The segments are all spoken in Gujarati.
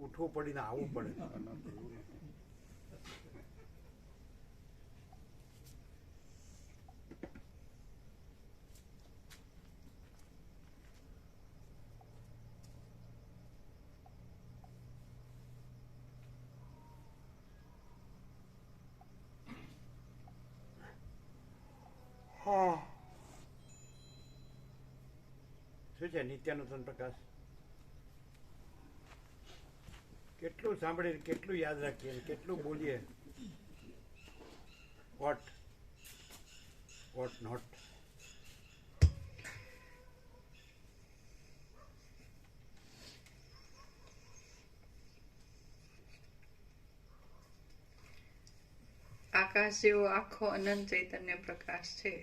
ઉઠવું પડીને આવવું પડે. શું છે નિત્યાનંદ પ્રકાશ? કેટલું સાંભળીને કેટલું યાદ રાખીએ, કેટલું બોલીએ. Vote not. આકાશ જેવો આખો અનંત ચૈતન્ય પ્રકાશ છે.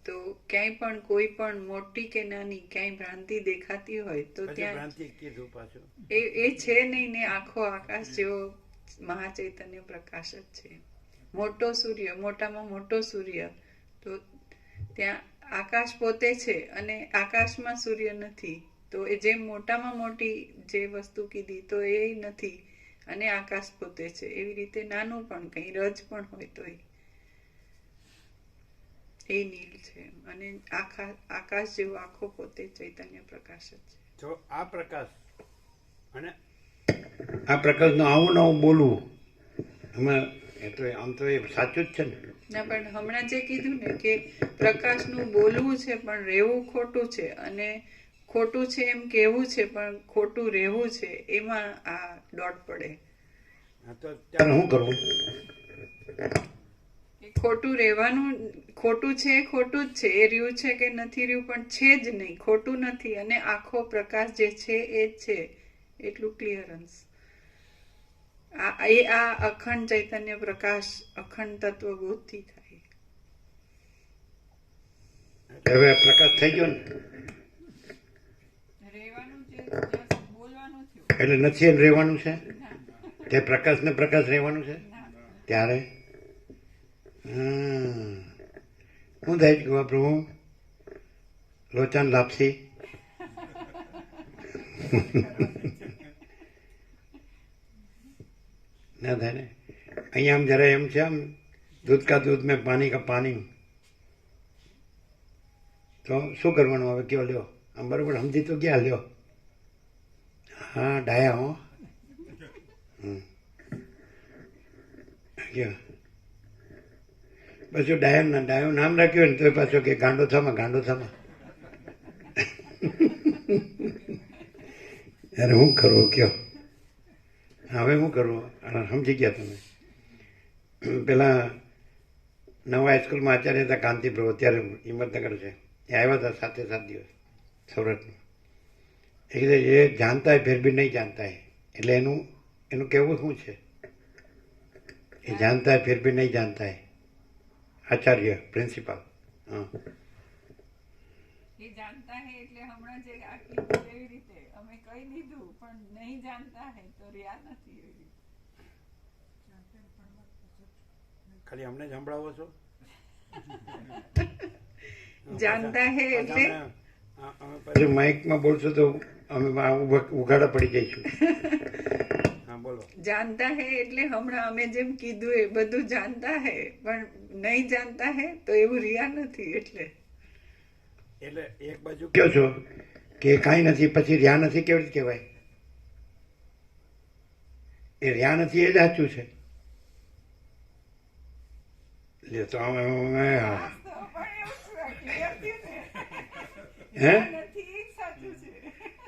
તો ક્યાંય પણ કોઈ પણ મોટી કે નાની ક્યાંય ભ્રાંતિ દેખાતી હોય તો ત્યાં ભ્રાંતિ કીધું પાછું એ છે નહીં ને, આખો આકાશ જેવો મહાચૈતન્ય પ્રકાશ જ છે. મોટો સૂર્ય, મોટામાં મોટો સૂર્ય, તો ત્યાં આકાશ પોતે છે અને આકાશમાં સૂર્ય નથી. તો એ જેમ મોટામાં મોટી જે વસ્તુ કીધી તો એ નથી અને આકાશ પોતે છે. એવી રીતે નાનું પણ કંઈ રજ પણ હોય તો એ નીલ છે અને આકાશ જેવો આખો પોતે ચૈતન્ય પ્રકાશ જ છે. તો આ પ્રકાશ અને આ પ્રકાશનું આવું નવું બોલવું એમાં એટલે આમ તો એ સાચું જ છે ને. ના, પણ હમણાં જે કીધું ને કે પ્રકાશનું બોલવું છે પણ રહેવું ખોટું છે, અને ખોટું છે એમ કહેવું છે પણ ખોટું રહેવું છે, એમાં આ દોટ પડે. તો ત્યારે શું કરવું? ખોટું રહેવાનું, ખોટું છે ખોટું જ છે, એ રહ્યું છે કે નથી રહ્યું પણ છે જ નહીં, ખોટું નથી, અને આખો પ્રકાશ જે છે એ જ છે, એટલું ક્લિયરન્સ. આ અખંડ ચૈતન્ય પ્રકાશ અખંડ તત્વબોધથી થાય. હવે પ્રકાશ થઈ ગયો ને, રહેવાનું છે, બોલવાનું થયું એટલે નથી એમ રહેવાનું છે. તે પ્રકાશ ને પ્રકાશ રહેવાનું છે ત્યારે શું થાય છે પ્રભુ? લોચાન લાપસી ના થાય ને. અહીંયા આમ જરા એમ છે, આમ દૂધ કા દૂધ મેં પાણી કા પાણી. તો શું કરવાનું હવે? કયો લ્યો, આમ બરોબર સમજી તો ગયા. લ્યો, હા ડાયા હો. પાછું ડાયો નામ રાખ્યું ને તો પાછો કે ગાંડો થામાં ગાંડો થામાં. અરે શું કરવું કયો? હવે શું કરવું? સમજી ગયા તમે? પેલા નવા હાઈસ્કૂલમાં આચાર્ય હતા કાંતિપ્રભુ, અત્યારે હિંમતનગર છે. એ આવ્યા હતા 7 દિવસ સૌરાષ્ટ્રમાં. એ કીધે એ જાણતા હે ફિર ભી નહીં જાણતા હે. એટલે એનું કહેવું શું છે? એ જાણતા હે ફિર ભી નહીં જાણતા હે. આચાર્ય પ્રિન્સિપાલ. હા, એ જાણતા હે એટલે હમણાં જે આ કીધું એવી રીતે અમે કહી દીધું, પણ નહીં જાણતા હે તો રહ્યા નથી. એવી રીતે ખાલી અમને જ સંભળાવો છો. જાણતા હે એટલે પછી માઇકમાં બોલશો તો અમે ઉઘાડા પડી જઈશું. હા બોલો. જાણતા હે એટલે હમણાં અમે જેમ કીધું એ બધું જાણતા હે, પણ નહીં જાણતા હે તો એવું રહ્યા નથી. એટલે એક બાજુ કયો છો કે કાંઈ નથી, પછી રહ્યા નથી કેવી રીતે કહેવાય? એ રહ્યા નથી એ જ સાચું છે. લે તો હે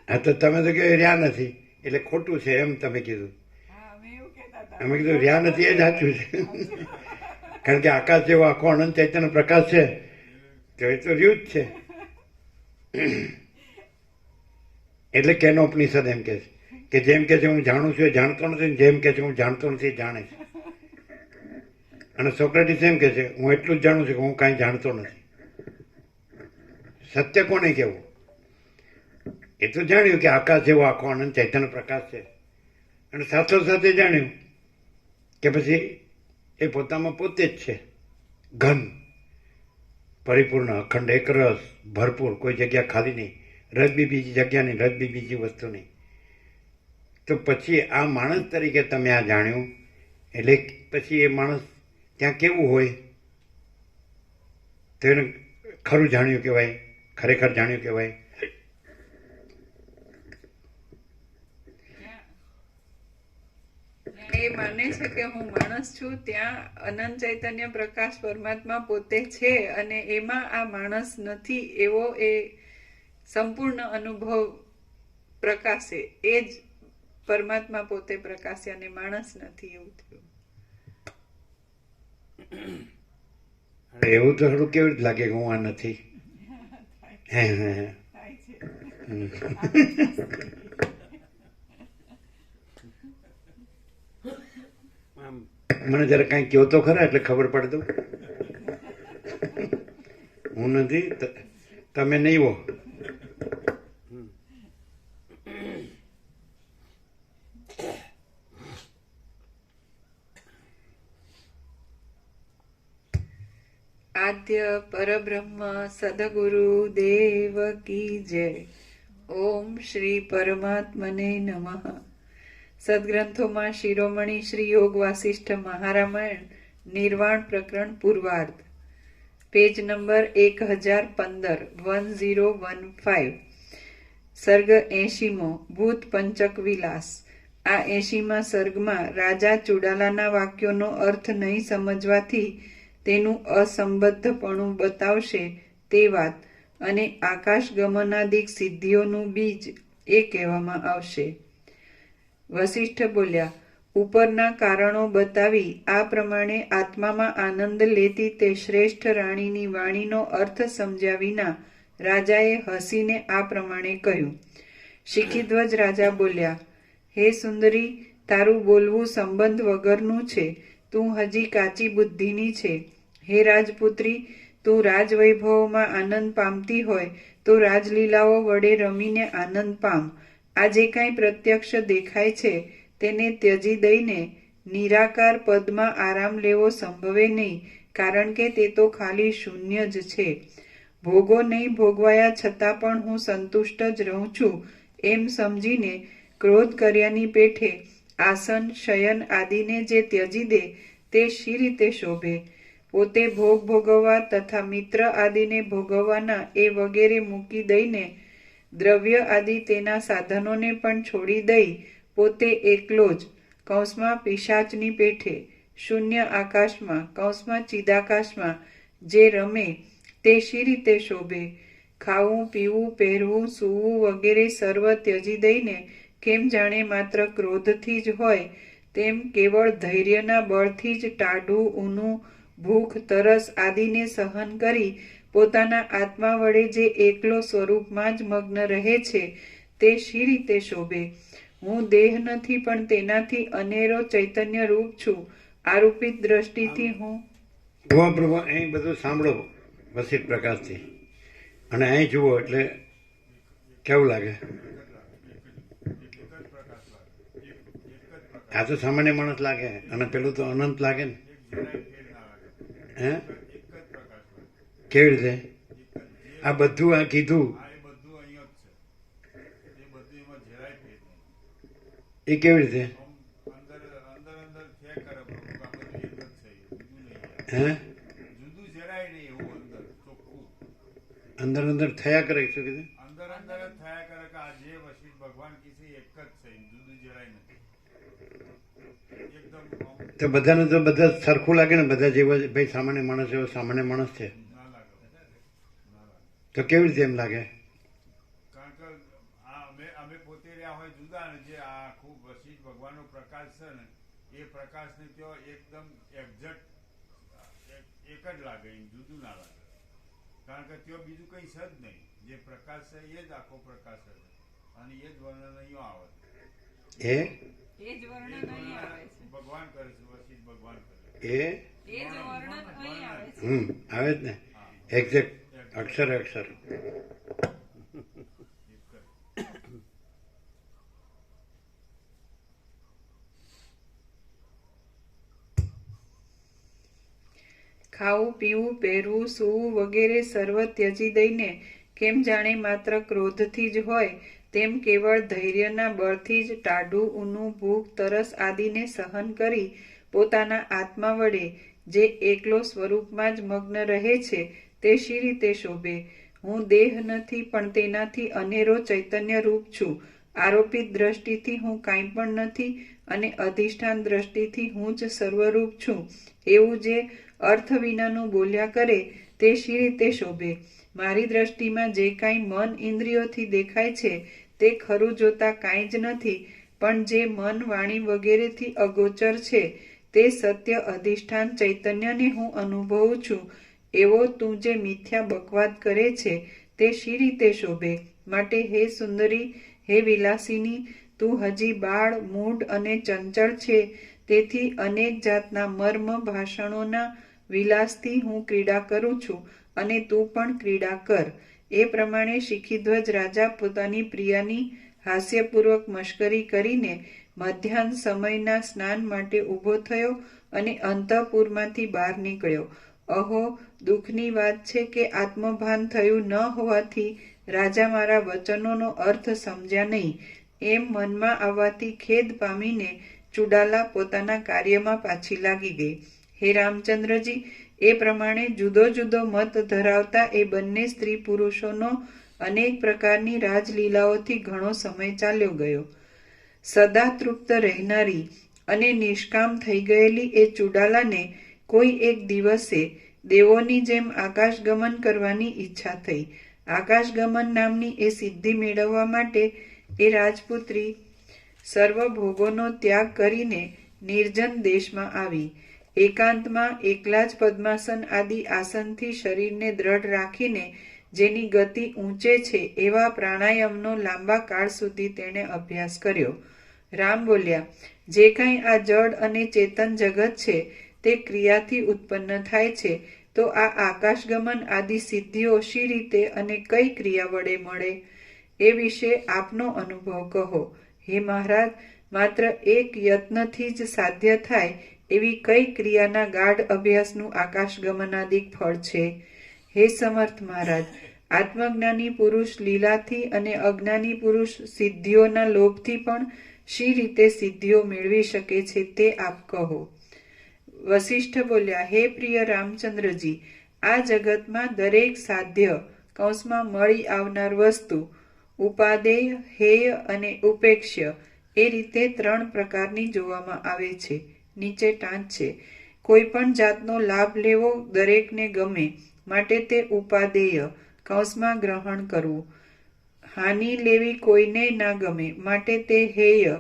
હા, તો તમે તો કે રહ્યા નથી એટલે ખોટું છે એમ તમે કીધું. અમે કીધું રહ્યા નથી એ જ સાચું છે. કારણ કે આકાશ જેવો આખો અનંત ચૈતન્ય પ્રકાશ છે તો એ તો રહ્યું જ છે. એટલે કેનો ઉપનિષદ એમ કે છે કે જેમ કે છે હું જાણું છું એ જાણતો નથી, જેમ કે છે હું જાણતો નથી જાણે છે. અને સોક્રેટિસ એમ કે છે હું એટલું જ જાણું છું કે હું કાંઈ જાણતો નથી. સત્ય કોને કહેવું? એ તો જાણ્યું કે આકાશ જેવો આખો આનંદ ચૈતન્ય પ્રકાશ છે, અને સાથે જાણ્યું કે પછી એ પોતામાં પોતે જ છે, ઘન, પરિપૂર્ણ, અખંડ, એક રસ, ભરપૂર, કોઈ જગ્યા ખાલી નહીં. રસ બી બીજી જગ્યા નહીં, રસ બી બીજી વસ્તુ નહીં. તો પછી આ માણસ તરીકે તમે આ જાણ્યું, એટલે પછી એ માણસ ત્યાં કેવું હોય તો એને ખરું જાણ્યું કહેવાય, ખરેખર જાણ્યું કહેવાય. એ માને છે કે હું માણસ છું, ત્યાં અનંત ચૈતન્ય પ્રકાશ પરમાત્મા પોતે છે અને એમાં આ માણસ નથી એવો એ સંપૂર્ણ અનુભવ પ્રકાશે. એ જ પરમાત્મા પોતે પ્રકાશે અને માણસ નથી એવું થયું. એવું તો થોડું કેવું જ લાગે કે હું આ નથી. હે હે હે. મને જરા કાંઈ કહો તો ખરા એટલે ખબર પડે તો. હું નથી, તમે નહીં હો. આદ્ય પરબ્રહ્મ સદગુરુ દેવ કી જય. ઓમ શ્રી પરમાત્મને નમઃ. સદગ્રંથોમાં શિરોમણી શ્રી યોગ વાસિષ્ઠ મહારામાયણ નિર્વાણ પ્રકરણ પૂર્વાર્ધ, પેજ નંબર 1015 1015, સર્ગ 80મો, ભૂત પંચક વિલાસ. આ 80મા સર્ગમાં રાજા ચુડાલાના વાક્યોનો અર્થ નહીં સમજવાથી તેનું અસંબદ્ધપણું બતાવશે તે વાત અને આકાશ ગમનાદિક સિદ્ધિઓનું બીજ એ કહેવામાં આવશે. વસિષ્ઠ બોલ્યા, ઉપરના કારણો બતાવી આ પ્રમાણે આત્મામાં આનંદ લેતી તે શ્રેષ્ઠ રાણીની વાણીનો અર્થ સમજ્યા વિના રાજાએ હસીને આ પ્રમાણે કહ્યું. શિખીધ્વજ રાજા બોલ્યા, હે સુંદરી, તારું બોલવું સંબંધ વગરનું છે. તું હજી કાચી બુદ્ધિની છે. હે રાજપુત્રી, તું રાજવૈભવોમાં આનંદ પામતી હોય તો રાજલીલાઓ વડે રમીને આનંદ પામ. આ જે કાંઈ પ્રત્યક્ષ દેખાય છે તેને ત્યજી દઈને નિરાકાર પદમાં આરામ લેવો સંભવે નહીં, કારણ કે તે તો ખાલી શૂન્ય જ છે. ભોગો નહીં ભોગવાયા છતાં પણ હું સંતુષ્ટ જ રહું છું એમ સમજીને ક્રોધ કર્યાની પેઠે આસન શયન આદિને જે ત્યજી દે તે શી રીતે શોભે? પોતે ભોગ ભોગવવા તથા મિત્ર આદિને ભોગવવાના એ વગેરે મૂકી દઈને દ્રવ્ય આદિ તેના સાધનોને પણ છોડી દઈ પોતે એકલો જ કૌંસમાં પિશાચની પેઠે શૂન્ય આકાશમાં ચિદાકાશમાં જે રમે તે શી રીતે શોભે? ખાવું પીવું પહેરવું સૂવું વગેરે સર્વ ત્યજી દઈને કેમ જાણે માત્ર ક્રોધથી જ હોય તેમ કેવળ ધૈર્યના બળથી જ ટાઢું ઊનું ભૂખ તરસ આદિને સહન કરી પોતાના આત્મા વડે જે એકલો સ્વરૂપમાં જ મગ્ન રહે છે તે શી રીતે શોભે? હું દેહ નથી પણ તેનાથી અનેરો ચૈતન્ય રૂપ છું. આરોપિત દ્રષ્ટિથી હું પ્રભુ અહીં બધું સાંભળો વસિષ્ઠ પ્રકાશથી, અને અહીં જુઓ એટલે કેવું લાગે? આ તો સામાન્ય માણસ લાગે અને પેલું તો અનંત લાગે ને. હે કેવી રીતે આ બધું આ કીધું એ કેવી રીતે? હે અંદર અંદર થયા કરે શું કીધું? તો બધાને તો બધા સરખું લાગે ને, બધા જેવા ભાઈ સામાન્ય માણસ એવો સામાન્ય માણસ છે તો કેવી રીતે એમ લાગે? કારણ કે અમે પોતે રહ્યા હોય જુદા ને જે આખું વશિષ્ઠ ભગવાનનો પ્રકાશ છે ને એ પ્રકાશને કયો એકદમ એક્ઝેક્ટ એક જ લાગે, જુદું ના લાગે. કારણ કે ત્યાં બીજું કંઈ છે જ નહીં. જે પ્રકાશ છે એ જ આખો પ્રકાશ છે અને એ જ વર્ણન અહીં આવે છે. એ જ વર્ણન અહીં આવે છે. ભગવાન કરે છે, વશિષ્ઠ ભગવાન કરે એ જ વર્ણન અહીં આવે છે. આવે જ ને, એક્ઝેક્ટ અક્ષર અક્ષર. ખાવું પીવું પહેરવું સૂવું વગેરે સર્વ ત્યજી દઈને કેમ જાણે માત્ર ક્રોધથી જ હોય તેમ કેવળ ધૈર્યના બળથી જ ટાઢું, ઊનું, ભૂખ, તરસ આદિને સહન કરી પોતાના આત્મા વડે જે એકલો સ્વરૂપમાં જ મગ્ન રહે છે તે શી રીતે શોભે? હું દેહ નથી, પણ તેનાથી અનેરો ચૈતન્ય રૂપ છું. આરોપિત દ્રષ્ટિથી હું કાંઈ પણ નથી અને અધિષ્ઠાન દ્રષ્ટિથી હું જ સર્વરૂપ છું. એવું જે અર્થ વિનાનું બોલ્યા કરે તે શી રીતે શોભે? મારી દ્રષ્ટિમાં જે કાંઈ મન ઇન્દ્રિયોથી દેખાય છે તે ખરું જોતા કાંઈ જ નથી, પણ જે મન, વાણી વગેરેથી અગોચર છે તે સત્ય અધિષ્ઠાન ચૈતન્યને હું અનુભવું છું. એવો તું જે મિથ્યા બકવાદ કરે છે તે શી રીતે શોભે? માટે હે સુંદરી, હે વિલાસિની, તું હજી બાળ, મૂઢ અને ચંચળ છે. તેથી અનેક જાતના મર્મ ભાષણોના વિલાસથી હું ક્રીડા કરું છું અને તું પણ ક્રીડા કર. એ પ્રમાણે શિખીધ્વજ રાજા પોતાની પ્રિયાની હાસ્યપૂર્વક મશ્કરી કરીને મધ્યાહ્ન સમયના સ્નાન માટે ઊભો થયો અને અંતઃપુરમાંથી બહાર નીકળ્યો. અહો, દુઃખની વાત છે કે આત્મભાન થયું ન હોવાથી રાજા મારા વચનોનો અર્થ સમજ્યા નહીં. એમ મનમાં આવવાથી ખેદ પામીને ચુડાલા પોતાના કાર્યમાં પાછી લાગી ગઈ. હે રામચંદ્રજી, એ પ્રમાણે જુદો જુદો મત ધરાવતા એ બંને સ્ત્રી પુરુષોનો અનેક પ્રકારની રાજલીલાઓથી ઘણો સમય ચાલ્યો ગયો. સદા તૃપ્ત રહેનારી અને નિષ્કામ થઈ ગયેલી એ ચુડાલાને કોઈ એક દિવસે દેવોની જેમ આકાશગમન કરવાની ઈચ્છા થઈ. આકાશગમન નામની એ સિદ્ધિ મેળવવા માટે એ રાજપુત્રી સર્વ ભોગોનો ત્યાગ કરીને નિર્જન દેશમાં આવી. એકાંતમાં એકલા જ પદ્માસન આદિ આસનથી શરીરને દ્રઢ રાખીને જેની ગતિ ઊંચે છે એવા પ્રાણાયામનો લાંબા કાળ સુધી તેણે અભ્યાસ કર્યો. રામ બોલ્યા, જે કાંઈ આ જડ અને ચેતન જગત છે તે ક્રિયાથી ઉત્પન્ન થાય છે, તો આ આકાશગમન આદિ સિદ્ધિઓ શી રીતે અને કઈ ક્રિયા વડે મળે? એ વિશે આપનો અનુભવ કહો. હે મહારાજ, માત્ર એક યત્નથી જ સાધ્ય થાય એવી કઈ ક્રિયાના ગાઢ અભ્યાસનું આકાશગમનાદિક ફળ છે? હે સમર્થ મહારાજ, આત્મજ્ઞાની પુરુષ લીલાથી અને અજ્ઞાની પુરુષ સિદ્ધિઓના લોભથી પણ શી રીતે સિદ્ધિઓ મેળવી શકે છે તે આપ કહો. વસિષ્ઠ બોલ્યા, હે પ્રિય રામચંદ્રજી, આ જગતમાં દરેક સાધ્ય કૌંસમાં મળી આવનાર વસ્તુ, ઉપાદેય, હેય અને ઉપેક્ષ્ય એ રીતે 3 પ્રકારની જોવામાં આવે છે. નીચે ટાંચ છે. કોઈ પણ જાતનો લાભ લેવો દરેકને ગમે, માટે તે ઉપાદેય કૌંસમાં ગ્રહણ કરવું. હાનિ લેવી કોઈને ના ગમે, માટે તે હેય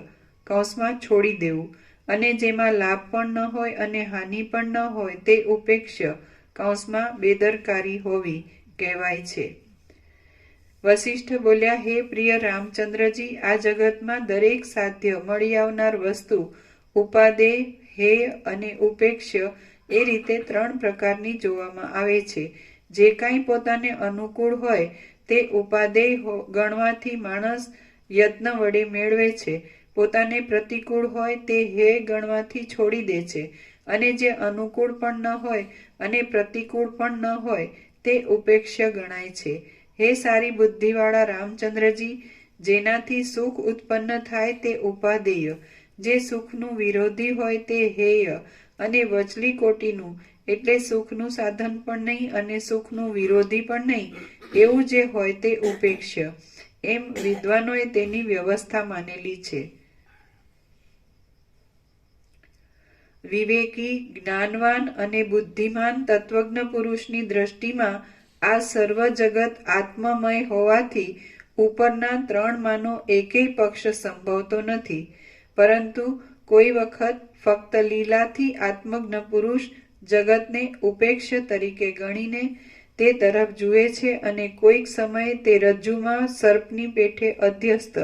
કૌંસમાં છોડી દેવું. અને જેમાં લાભ પણ ન હોય અને હાનિ પણ ન હોય તે ઉપેક્ષ્ય કૌંસમાં બેદરકારી હોવી કહેવાય છે. વસિષ્ઠ બોલ્યા, હે પ્રિય રામચંદ્રજી, આ જગતમાં દરેક સાધ્ય મળી આવનાર વસ્તુ, ઉપાદેય, હેય અને ઉપેક્ષ્ય એ રીતે 3 પ્રકારની જોવામાં આવે છે. જે કાંઈ પોતાને અનુકૂળ હોય તે ઉપાદેય ગણવાથી માણસ યત્ન વડે મેળવે છે. પોતાને પ્રતિકૂળ હોય તે હેય ગણવાથી છોડી દે છે. અને જે અનુકૂળ પણ ન હોય અને પ્રતિકૂળ પણ ન હોય તે ઉપેક્ષ્ય ગણાય છે. હે સારી બુદ્ધિવાળા રામચંદ્રજી, જેનાથી સુખ ઉત્પન્ન થાય તે ઉપાદેય, જે સુખનું વિરોધી હોય તે હેય, અને વચલી કોટીનું એટલે સુખનું સાધન પણ નહીં અને સુખનું વિરોધી પણ નહીં એવું જે હોય તે ઉપેક્ષ્ય. એમ વિદ્વાનોએ તેની વ્યવસ્થા માનેલી છે. વિવેકી, જ્ઞાનવાન અને બુદ્ધિમાન તત્વજ્ઞ પુરુષની દ્રષ્ટિમાં આ સર્વ જગત આત્મમય હોવાથી ઉપરના 3 માનો એકેય પક્ષ સંભવતો નથી. પરંતુ કોઈ વખત ફક્ત લીલાથી આત્મજ્ઞ પુરુષ જગતને ઉપેક્ષ્ય તરીકે ગણીને તે તરફ જુએ છે અને કોઈક સમયે તે રજ્જુમાં સર્પની પેઠે અધ્યસ્ત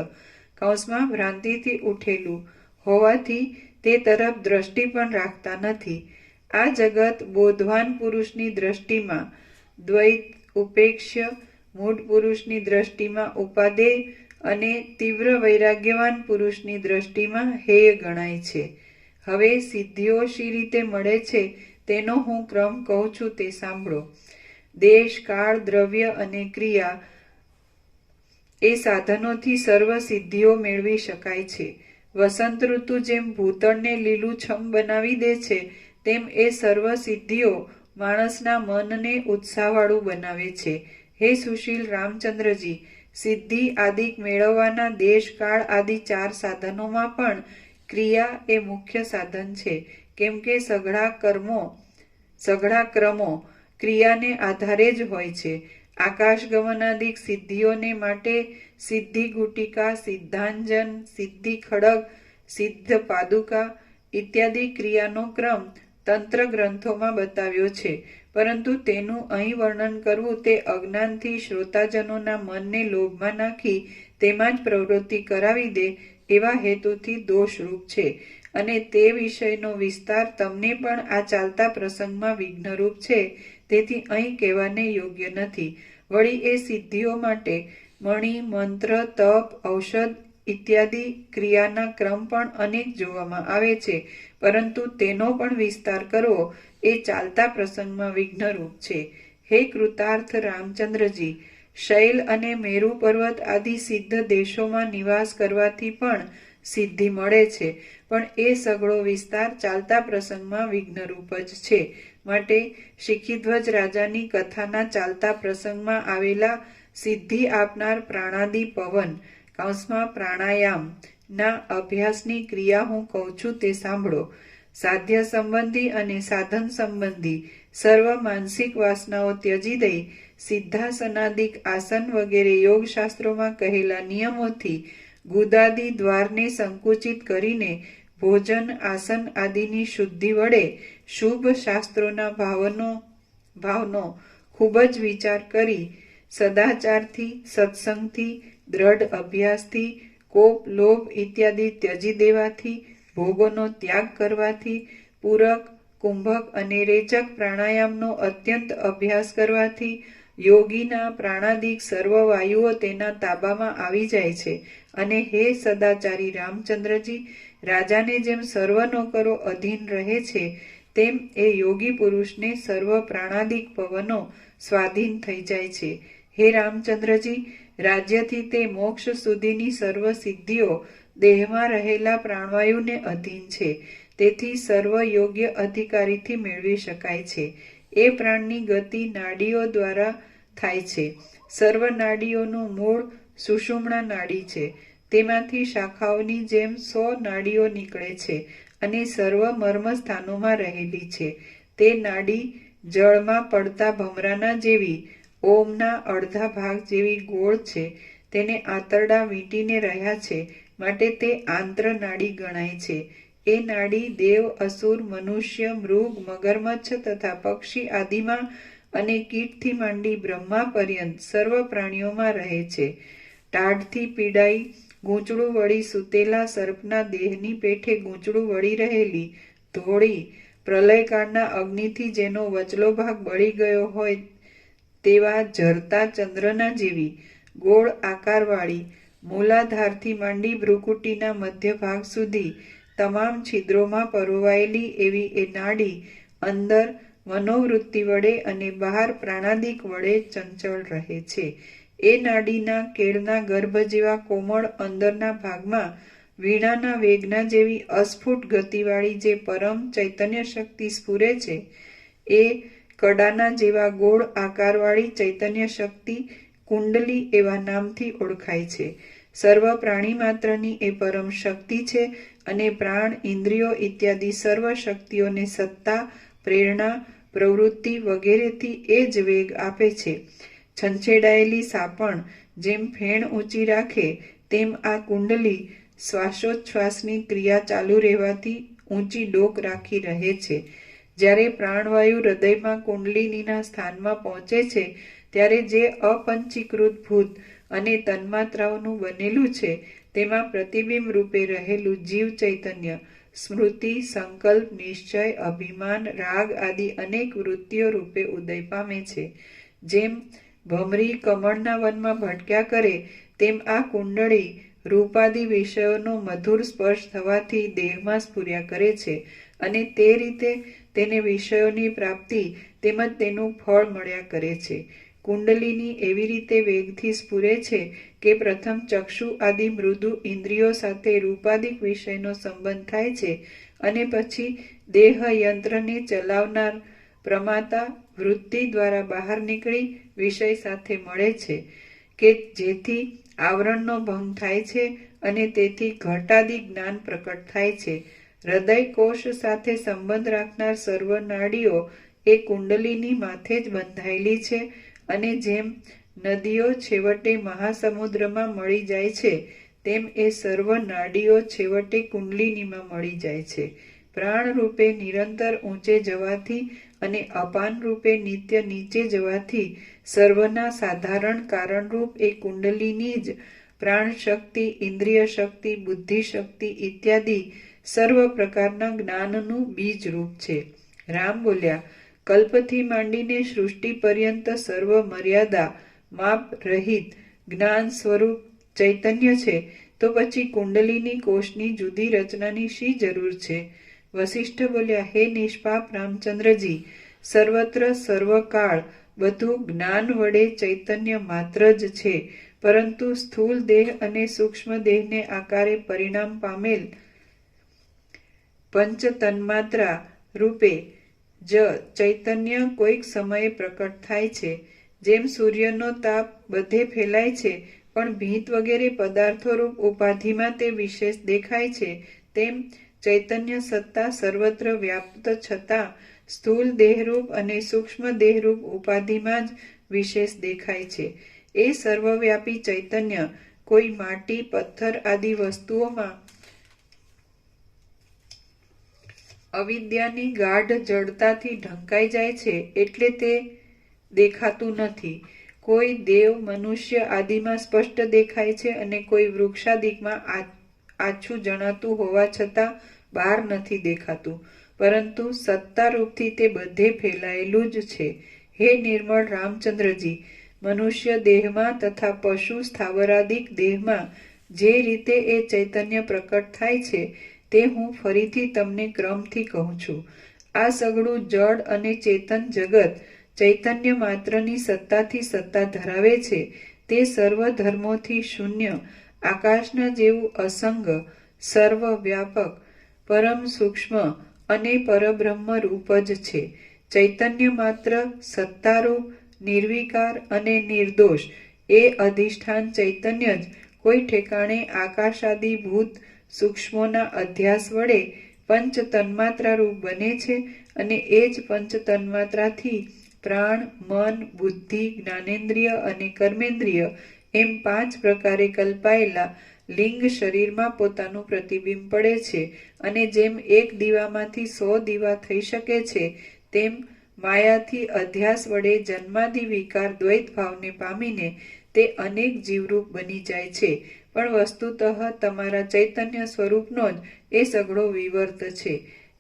કૌંસમાં ભ્રાંતિથી ઉઠેલું હોવાથી તે તરફ દ્રષ્ટિ પણ રાખતા નથી. આ જગત બોધવાન પુરુષની દ્રષ્ટિમાં દ્વૈત, ઉપેક્ષ્ય, મૂઢ પુરુષની દ્રષ્ટિમાં ઉપાદેય અને તીવ્ર વૈરાગ્યવાન પુરુષની દ્રષ્ટિમાં હેય ગણાય છે. હવે સિદ્ધિઓ શી રીતે મળે છે તેનો હું ક્રમ કહું છું તે સાંભળો. દેશ, કાળ, દ્રવ્ય અને ક્રિયા એ સાધનોથી સર્વ સિદ્ધિઓ મેળવી શકાય છે. વસંત ઋતુ જેમ ભૂતળને લીલુંછમ બનાવી દે છે, તેમ એ સર્વ સિદ્ધિઓ માણસના મનને ઉત્સાહવાળું બનાવે છે. હે સુશીલ રામચંદ્રજી, સિદ્ધિ આદિક મેળવવાના દેશ કાળ આદિ 4 સાધનોમાં પણ ક્રિયા એ મુખ્ય સાધન છે, કેમ કે સઘળા ક્રમો ક્રિયાને આધારે જ હોય છે. આકાશગમનાદિક સિદ્ધિઓને માટે સિદ્ધિ ગુટિકા, સિદ્ધાંજન, સિદ્ધિ ખડગ, સિદ્ધ પાદુકા ઇત્યાદિ ક્રિયાનો ક્રમ તંત્ર ગ્રંથોમાં બતાવ્યો છે, પરંતુ તેનું અહીં વર્ણન કરવું તે અજ્ઞાનથી શ્રોતાજનોના મનને લોભમાં નાખી તેમાં જ પ્રવૃત્તિ કરાવી દે એવા હેતુથી દોષરૂપ છે, અને તે વિષયનો વિસ્તાર તમને પણ આ ચાલતા પ્રસંગમાં વિઘ્નરૂપ છે, તેથી અહીં કહેવાને યોગ્ય નથી. વળી એ સિદ્ધિઓ માટે મણિ, મંત્ર, તપ, ઔષધ ઇત્યાદિ ક્રિયાના ક્રમ પણ અનેક જોવામાં આવે છે, પરંતુ તેનો પણ વિસ્તાર કરવો એ ચાલતા પ્રસંગમાં વિઘ્નરૂપ છે. હે કૃતાર્થ રામચંદ્રજી, શૈલ અને મેરુ પર્વત આદિ સિદ્ધ દેશોમાં નિવાસ કરવાથી પણ સિદ્ધિ મળે છે, પણ એ સઘળો વિસ્તાર ચાલતા પ્રસંગમાં વિઘ્નરૂપ જ છે. માટે શિખીધ્વજ રાજાની કથાના ચાલતા પ્રસંગમાં આવેલા સિદ્ધિ આપનાર પ્રાણાદિ પવન પ્રાણાયામ ના અભ્યાસની ક્રિયા હું કહું છું તે સાંભળો. સાધ્ય સંબંધી અને સાધન સંબંધી સર્વ માનસિક વાસનાઓ ત્યજી દઈ સિદ્ધાસનાદિક આસન વગેરે યોગશાસ્ત્રોમાં કહેલા નિયમોથી ગુદાદિ દ્વારને સંકુચિત કરીને ભોજન, આસન આદિની શુદ્ધિ વડે શુભ શાસ્ત્રોના ભાવનો ખૂબ જ વિચાર કરી સદાચારથી, સત્સંગથી, દ્રઢ અભ્યાસથી, કોપ, લોભ ઇત્યાદિ ત્યજી દેવાથી, ભોગોનો ત્યાગ કરવાથી, પૂરક, કુંભક અને રેચક પ્રાણાયામનો અત્યંત અભ્યાસ કરવાથી યોગીના પ્રાણાદિક સર્વ વાયુઓ તેના તાબામાં આવી જાય છે. અને હે સદાચારી રામચંદ્રજી, રાજાને જેમ સર્વ નોકરો અધીન રહે છે, તેમ એ યોગી પુરુષને સર્વ પ્રાણાદિક પવનો સ્વાધીન થઈ જાય છે. હે રામચંદ્રજી, રાજ્યથી તે મોક્ષ સુધીની સર્વ સિદ્ધિઓ દેહમાં રહેલા પ્રાણવાયુને અધીન છે, તેથી સર્વ યોગ્ય અધિકારીથી મેળવી શકાય છે. એ પ્રાણની ગતિ નાડીઓ દ્વારા થાય છે. સર્વ નાડીઓનું મૂળ સુષુમ્ણા નાડી છે. તેમાંથી શાખાઓની જેમ 100 નાડીઓ નીકળે છે અને સર્વ મર્મ સ્થાનોમાં રહેલી છે. તે નાડી જળમાં પડતા ભમરાના જેવી ઓમના અડધા ભાગ જેવી ગોળ છે. તેને આંતરડા વીંટીને રહ્યા છે, માટે તે આંત્ર નાડી ગણાય છે. એ નાડી દેવ, અસુર, મનુષ્ય, મૃગ, મગરમચ્છ તથા પક્ષી આદિમાં અને કીટથી માંડી બ્રહ્મા પર્યંત સર્વ પ્રાણીઓમાં રહે છે. ટાઢથી પીડાઈ ગૂંચળું વળી સૂતેલા સર્પના દેહની પેઠે ગૂંચળું વળી રહેલી ધોળી, પ્રલયકાળના અગ્નિથી જેનો વચલો ભાગ બળી ગયો હોય તેવા ઝરતા ચંદ્રના જેવી ગોળ આકારવાળી, મૂલાધારથી માંડી ભ્રુકુટીના મધ્ય ભાગ સુધી તમામ છિદ્રોમાં પરોવાયેલી એવી એ નાડી અંદર મનોવૃત્તિ વડે અને બહાર પ્રાણાદિક વડે ચંચળ રહે છે. એ નાડીના કેળના ગર્ભ જેવા કોમળ અંદરના ભાગમાં વીણાના વેગના જેવી અસ્ફુટ ગતિવાળી જે પરમ ચૈતન્ય શક્તિ સ્ફુરે છે, એ કડાના જેવા ગોળ આકારવાળી ચૈતન્ય શક્તિ કુંડલી એવા નામથી ઓળખાય છે. સર્વ પ્રાણી માત્રની એ પરમ શક્તિ છે અને પ્રાણ, ઇન્દ્રિયો ઇત્યાદિ સર્વ શક્તિઓને સત્તા, પ્રેરણા, પ્રવૃત્તિ વગેરેથી એ જ વેગ આપે છે. છંછેડાયેલી સાપણ જેમ ફેણ ઊંચી રાખે, તેમ આ કુંડલી શ્વાસોચ્છ્વાસની ક્રિયા ચાલુ રહેવાથી ઊંચી ડોક રાખી રહે છે. જ્યારે પ્રાણવાયુ હૃદયમાં કુંડલિનીના સ્થાનમાં પહોંચે છે, ત્યારે જે અપંચીકૃત ભૂત અને તન્માત્રાઓનું બનેલું છે, તેમાં પ્રતિબિંબ રૂપે રહેલું જીવ ચૈતન્ય સ્મૃતિ, સંકલ્પ, નિશ્ચય, અભિમાન, રાગ આદિ અનેક વૃત્તિઓ રૂપે ઉદય પામે છે. જેમ ભમરી કમળના વનમાં ભટક્યા કરે, તેમ આ કુંડળી રૂપાદિ વિષયોનો મધુર સ્પર્શ થવાથી દેહમાં સ્ફુર્યા કરે છે, અને તે રીતે તેને વિષયોની પ્રાપ્તિ તેમજ તેનું ફળ મળ્યા કરે છે. કુંડલીની એવી રીતે વેગથી સ્ફુરે છે કે પ્રથમ ચક્ષુ આદિ મૃદુ ઇન્દ્રિયો સાથે રૂપાદિક વિષયનો સંબંધ થાય છે અને પછી દેહ યંત્રને ચલાવનાર પ્રમાતા વૃત્તિ દ્વારા બહાર નીકળી વિષય સાથે મળે છે કે જેથી આવરણનો ભંગ થાય છે અને તેથી ઘટાદી જ્ઞાન પ્રકટ થાય છે. હૃદય કોષ સાથે સંબંધ રાખનાર સર્વ નાડીઓ એ કુંડલીની માથે જ બંધાયેલી છે અને જેમ નદીઓ છેવટે મહાસમુદ્રમાં મળી જાય છે તેમ એ સર્વ નાડીઓ છેવટે કુંડલિનીમાં મળી જાય છે. પ્રાણ રૂપે નિરંતર ઊંચે જવાથી અને અપાન રૂપે નિત્ય નીચે જવાથી સર્વના સાધારણ કારણરૂપ એ કુંડલીની જ પ્રાણ શક્તિ, ઇન્દ્રિય શક્તિ, બુદ્ધિ શક્તિ ઇત્યાદિ સર્વ પ્રકારના જ્ઞાનનું બીજ રૂપ છે. રામ બોલ્યા, કલ્પથી માંડીને સૃષ્ટિ પર્યંત સર્વ મર્યાદા માપ રહિત જ્ઞાન સ્વરૂપ ચૈતન્ય છે તો પછી કુંડલીની કોષની જુદી રચનાની શી જરૂર છે? વસિષ્ઠ બોલ્યા, હે નિષ્પાપ રામચંદ્રજી, સર્વત્ર સર્વકાળ બધું જ્ઞાન વડે ચૈતન્ય માત્ર જ છે, પરંતુ સ્થૂળ દેહ અને સૂક્ષ્મ દેહને આકારે પરિણામ પામેલ પંચ તન્માત્રા રૂપે જ ચૈતન્ય કોઈક સમયે પ્રકટ થાય છે. જેમ સૂર્યનો તાપ બધે ફેલાય છે પણ ભીત વગેરે પદાર્થો રૂપ ઉપાધિમાં તે વિશેષ દેખાય છે, તેમ ચૈતન્ય સત્તા સર્વત્ર વ્યાપ્ત છતાં સ્થૂળ દેહરૂપ અને સૂક્ષ્મ દેહરૂપ ઉપાધિમાં જ વિશેષ દેખાય છે. એ સર્વવ્યાપી ચૈતન્ય કોઈ માટી, પથ્થર આદિ વસ્તુઓમાં અવિદ્યાની ગાઢ જડતાથી ઢંકાઈ જાય છે એટલે તે દેખાતું નથી. કોઈ દેવ, મનુષ્ય આદિમાં સ્પષ્ટ દેખાય છે અને કોઈ વૃક્ષાદિકમાં આછું જણાતું હોવા છતાં બહાર નથી દેખાતું, પરંતુ સત્તારૂપથી તે બધે ફેલાયેલું જ છે. હે નિર્મળ રામચંદ્રજી, મનુષ્ય દેહમાં તથા પશુ સ્થાવરાદિક દેહમાં જે રીતે એ ચૈતન્ય પ્રકટ થાય છે તે હું ફરીથી તમને ક્રમથી કહું છું. આ સઘળું જડ અને ચેતન જગત ચૈતન્ય માત્રની સત્તાથી સત્તા ધરાવે છે. તે સર્વ ધર્મોથી શૂન્ય આકાશના જેવું અસંગ, સર્વ વ્યાપક, પરમ સૂક્ષ્મ અને પરબ્રહ્મ રૂપ જ છે. ચૈતન્ય માત્ર સત્તારૂપ, નિર્વિકાર અને નિર્દોષ એ અધિષ્ઠાન ચૈતન્ય જ કોઈ ઠેકાણે આકાશાદિ ભૂત સૂક્ષ્મોના અધ્યાસ વડે પંચ તન્માત્રા રૂપ બને છે અને એ જ પંચ તન્માત્રાથી પ્રાણ, મન, બુદ્ધિ, જ્ઞાનેન્દ્રિય અને કર્મેન્દ્રિય એમ 5 પ્રકારે કલ્પાયેલા લિંગ શરીરમાં પોતાનું પ્રતિબિંબ પડે છે અને જેમ એક દીવામાંથી 100 દીવા થઈ શકે છે તેમ માયાથી અધ્યાસ વડે જન્માદિ વિકાર દ્વૈત ભાવને પામીને તે અનેક જીવરૂપ બની જાય છે. પણ વસ્તુતઃ તમારા ચૈતન્ય સ્વરૂપનો જ એ સઘળો વિવર્ત છે.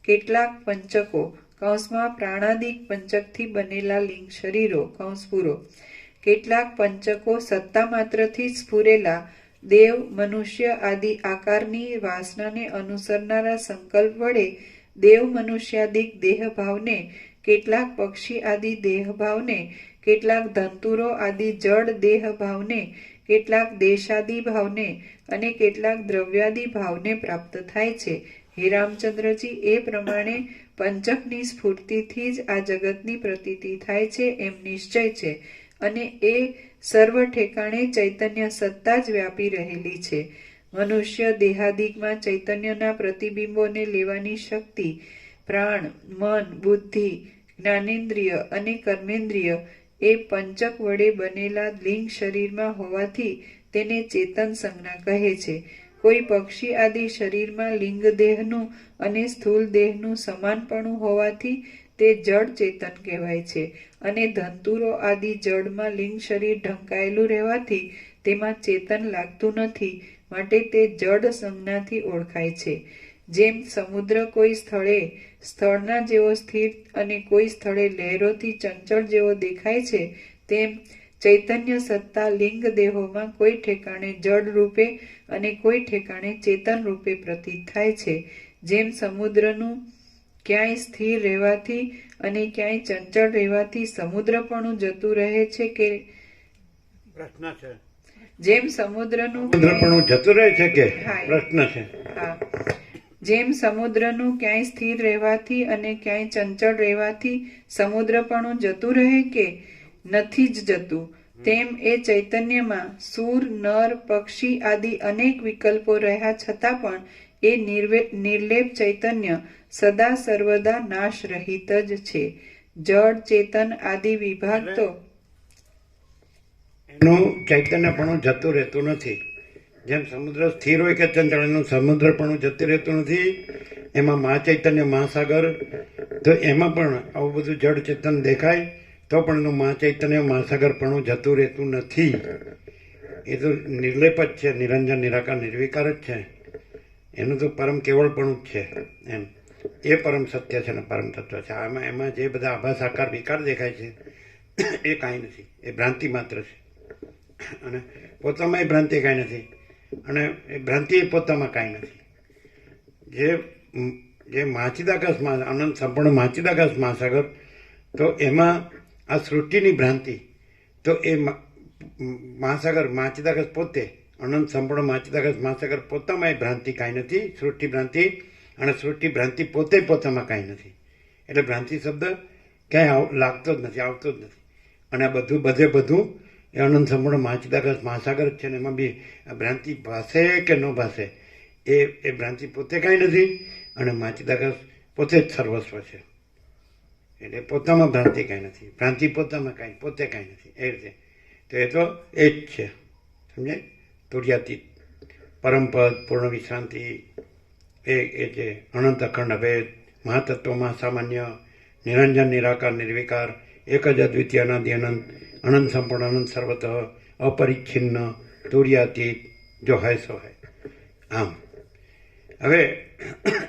કેટલાક પંચકો કૌંસમાં પ્રાણાદિક પંચકથી બનેલા લિંગ શરીરો કૌંસ પૂરો, કેટલાક પંચકો સત્તા માત્રથી સ્ફુરેલા દેવ, મનુષ્ય આદિ આકારની વાસનાને અનુસરનારા સંકલ્પ વડે દેવ મનુષ્યાદિક દેહભાવને, કેટલાક પક્ષી આદિ દેહભાવને, કેટલાક ધંતુરો આદિ જડ દેહભાવને, કેટલાક દેશાદિ ભાવને અને કેટલાક દ્રવ્યાદિ ભાવને પ્રાપ્ત થાય છે. હે રામચંદ્રજી, એ પ્રમાણે પંચકની સ્ફૂર્તિથી જ આ જગતની પ્રતીતિ થાય છે એમ નિશ્ચય છે અને એ સર્વ ઠેકાણે ચૈતન્ય સત્તા જ વ્યાપી રહેલી છે. મનુષ્ય દેહાદિકમાં ચૈતન્યના પ્રતિબિંબોને લેવાની શક્તિ પ્રાણ, મન, બુદ્ધિ, જ્ઞાનેન્દ્રિય અને કર્મેન્દ્રિય એ પંચક વડે બનેલા લિંગ શરીરમાં હોવાથી તેને ચેતન સંજ્ઞા કહે છે. કોઈ પક્ષી આદિ શરીરમાં લિંગ દેહનું અને સ્થૂલ દેહનું સમાનપણું હોવાથી તે જડ ચેતન કહેવાય છે અને ધંતુરો આદિ જડમાં લિંગ શરીર ઢંકાયેલું રહેવાથી તેમાં ચેતન લાગતું નથી, માટે તે જડ સંજ્ઞાથી ઓળખાય છે. જેમ સમુદ્ર કોઈ સ્થળે સ્થળના જેવો સ્થિર અને કોઈ સ્થળે લહેરોથી ચંચળ જેવો દેખાય છે, તેમ ચૈતન્ય સત્તા લિંગ દેહોમાં કોઈ ઠેકાણે જડ રૂપે અને કોઈ ઠેકાણે ચેતન રૂપે પ્રતીત થાય છે. જેમ સમુદ્રનું ક્યાંય સ્થિર રહેવાથી અને ક્યાંય ચંચળ રહેવાથી સમુદ્રપણું જતું રહે છે કે પ્રશ્ન છે. જેમ સમુદ્રનું સમુદ્રપણું જતું રહે છે કે હા. પ્રશ્ન છે. હા. જેમ સમુદ્રનું ક્યાંય સ્થિર રહેવાથી અને ક્યાંય ચંચળ રહેવાથી સમુદ્રપણું જતું રહે કે નથી જ જતું, તેમ એ ચૈતન્યમાં સૂર, નર, પક્ષી આદિ અનેક વિકલ્પો રહ્યા છતાં પણ એ નિર્લેપ ચૈતન્ય સદા સર્વદા નાશ રહિત જ છે. જડ, ચેતન આદિ વિભાગ તો એનું ચૈતન્યપણું જતું રહેતું નથી. જેમ સમુદ્ર સ્થિર હોય કે ચંચળ, એનું સમુદ્રપણું જતું રહેતું નથી. એમાં મહાચૈતન્ય મહાસાગર, તો એમાં પણ આવું બધું જડ ચેતન દેખાય તો પણ એનું મહાચૈતન્ય મહાસાગરપણું જતું રહેતું નથી. એ તો નિર્લેપ જ છે, નિરંજન નિરાકાર નિર્વિકાર જ છે. એનું તો પરમ કેવળપણું જ છે. એમ એ પરમ સત્ય છે ને પરમ તત્વ છે. એમાં જે બધા આભાસ આકાર વિકાર દેખાય છે એ કાંઈ નથી, એ ભ્રાંતિ માત્ર છે. અને પોતામાં એ ભ્રાંતિ કાંઈ નથી, અને એ ભ્રાંતિ એ પોતામાં કાંઈ નથી. જે મહાચિદાકાશમાં અનંત સંપૂર્ણ મહાચિદાકાશ મહાસાગર, તો એમાં આ સૃષ્ટિની ભ્રાંતિ, તો એ મહાસાગર મહાચિદાકાશ પોતે અનંત સંપૂર્ણ મહાચિદાકાશ મહાસાગર પોતામાં એ ભ્રાંતિ કાંઈ નથી, સૃષ્ટિ ભ્રાંતિ. અને સૃષ્ટિ ભ્રાંતિ પોતે પોતામાં કાંઈ નથી. એટલે ભ્રાંતિ શબ્દ ક્યાંય લાગતો જ નથી, આવતો જ નથી. અને આ બધું એ અનંત સંપૂર્ણ મહાચિદાકાશ મહાસાગર જ છે. ને એમાં બી આ ભ્રાંતિ ભાષે કે ન ભાષે, એ ભ્રાંતિ પોતે કાંઈ નથી, અને મહાચિદાકાશ પોતે જ સર્વસ્વ છે. એટલે પોતામાં ભ્રાંતિ કાંઈ નથી, ભ્રાંતિ પોતામાં કાંઈ, પોતે કાંઈ નથી. એ રીતે તો એ તો એ જ છે. સમજાય? તુર્યાતીત પરમપદ પૂર્ણ વિશ્રાંતિ, એ જે અનંત અખંડ અભેદ મહાતત્વમાં સામાન્ય નિરંજન નિરાકાર નિર્વિકાર એક જ અદ્વિતીય અનાદિ અનંત અનંત સંપૂર્ણ અનંત સર્વતઃ અપરિચ્છિન્ન તુર્યાતીત જો હૈ સો હૈ. આમ હવે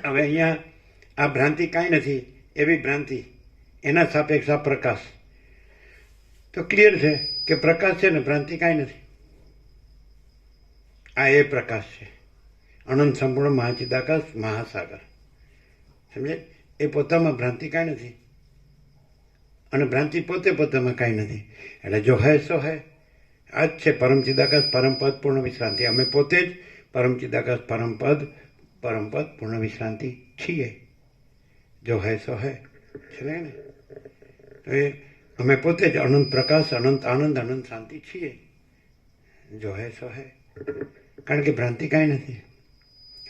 અહીંયા આ ભ્રાંતિ કાંઈ નથી, એવી ભ્રાંતિ એના સાપેક્ષ આ પ્રકાશ. તો ક્લિયર છે કે પ્રકાશ છે ને ભ્રાંતિ કાંઈ નથી. આ એ પ્રકાશ છે, અનંત સંપૂર્ણ મહાચિદાકાશ મહાસાગર. સમજે? એ પોતામાં ભ્રાંતિ કાંઈ નથી, અને ભ્રાંતિ પોતે પોતામાં કાંઈ નથી. એટલે જો હૈ સો હૈ. આ જ છે પરમચિદાકાશ પરમપદ પૂર્ણ વિશ્રાંતિ. અમે પોતે જ પરમચિદાકાશ પરમપદ પૂર્ણ વિશ્રાંતિ છીએ. જો હૈ સો હૈ છે ને. તો એ અમે પોતે જ અનંત પ્રકાશ, અનંત આનંદ, અનંત શાંતિ છીએ. જો હૈ સો હૈ. કારણ કે ભ્રાંતિ કાંઈ નથી.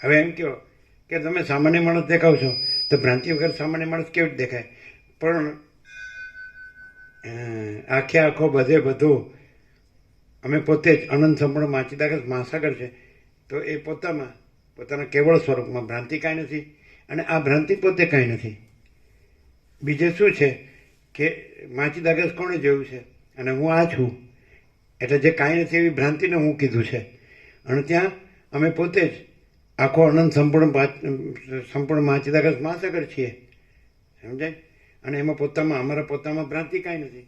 હવે એમ કહો કે તમે સામાન્ય માણસ દેખાવ છો, તો ભ્રાંતિ વગર સામાન્ય માણસ કેવી રીતે દેખાય? પણ આખે આખો બધું અમે પોતે જ અનંત સંપૂર્ણ મહાચિદાકાશ મહાસાગર છે. તો એ પોતાના કેવળ સ્વરૂપમાં ભ્રાંતિ કાંઈ નથી, અને આ ભ્રાંતિ પોતે કાંઈ નથી. બીજે શું છે કે મહાચિદાકાશ કોણે જોયું છે? અને હું આ છું. એટલે જે કાંઈ નથી એવી ભ્રાંતિને હું કીધું છે. અને ત્યાં અમે પોતે જ આખો અનંત સંપૂર્ણ મહાચિદાકાશ મહાસાગર છીએ. સમજાય? અને એમાં અમારા પોતામાં ભ્રાંતિ કાંઈ નથી.